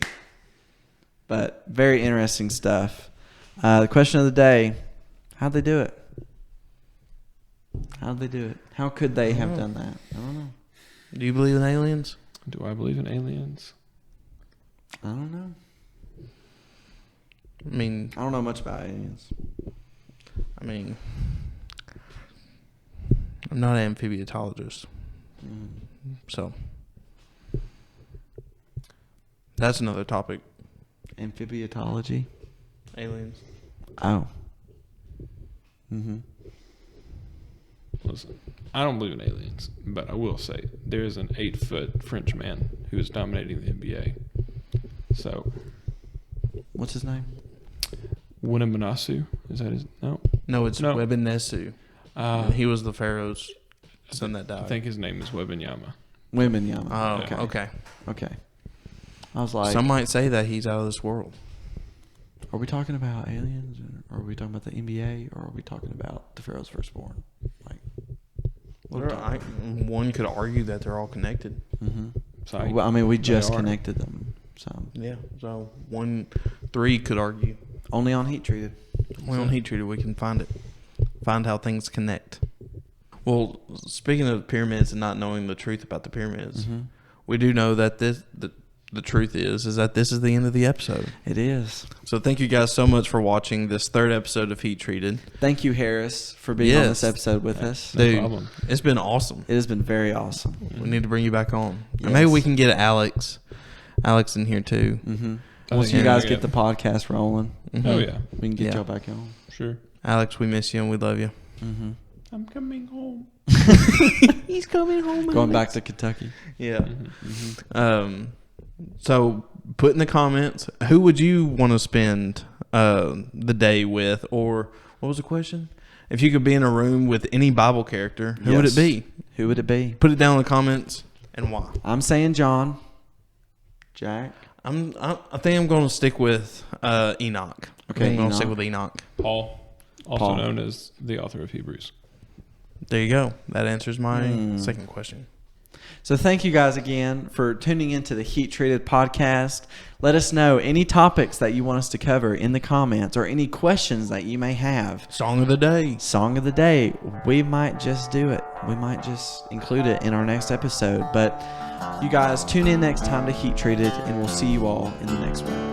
But very interesting stuff. The question of the day: how'd they do it? How'd they do it? How could they have done that? I don't know. Do you believe in aliens? Do I believe in aliens? I don't know. I mean, I don't know much about aliens. I'm not an amphibiologist, so that's another topic. Amphibiology. Aliens. Oh. Listen, I don't believe in aliens, but I will say there is an 8-foot French man who is dominating the NBA. So, What's his name? Winamanasu, is that his? No, No, it's No. Nesu. He was the Pharaoh's son that died. I think his name is Webinyama. Women Yama. Oh, Okay. okay. I was like, Some might say that he's out of this world. are we talking about aliens, or are we talking about the NBA, or are we talking about the Pharaoh's firstborn? Like, what are we talking One could argue that they're all connected. Psych. Well, I mean, we They just are. connected them, so Yeah. So 3 could argue. only on heat treated. Only on heat treated we can find it. Find how things connect. Well, speaking of pyramids and not knowing the truth about the pyramids, we do know that the truth is that this is the end of the episode. It is. So thank you guys so much for watching this 3rd episode of Heat Treated. Thank you, Harris, for being on this episode with us. No Dude, problem. it's been awesome. It has been very awesome. We need to bring you back on. Yes. And maybe we can get Alex in here too. Once think you guys yeah. get the podcast rolling, Oh yeah, we can get Yeah. y'all back on. sure. Alex, we miss you and we love you. I'm coming home. He's coming home. Going back to Kentucky. Yeah. So put in the comments, who would you want to spend the day with? Or what was the question? If you could be in a room with any Bible character, who would it Yes. be? Who would it be? Put it down in the comments and why. I'm saying John. Jack. I think I'm going to stick with Enoch. Okay, I'm going to Enoch. stick with Enoch. Paul, also Paul. known as the author of Hebrews. There you go. That answers my second question. So thank you guys again for tuning into the Heat Treated podcast. Let us know any topics that you want us to cover in the comments or any questions that you may have. Song of the day. Song of the day. We might just do it. We might just include it in our next episode. But you guys tune in next time to Heat Treated, and we'll see you all in the next one.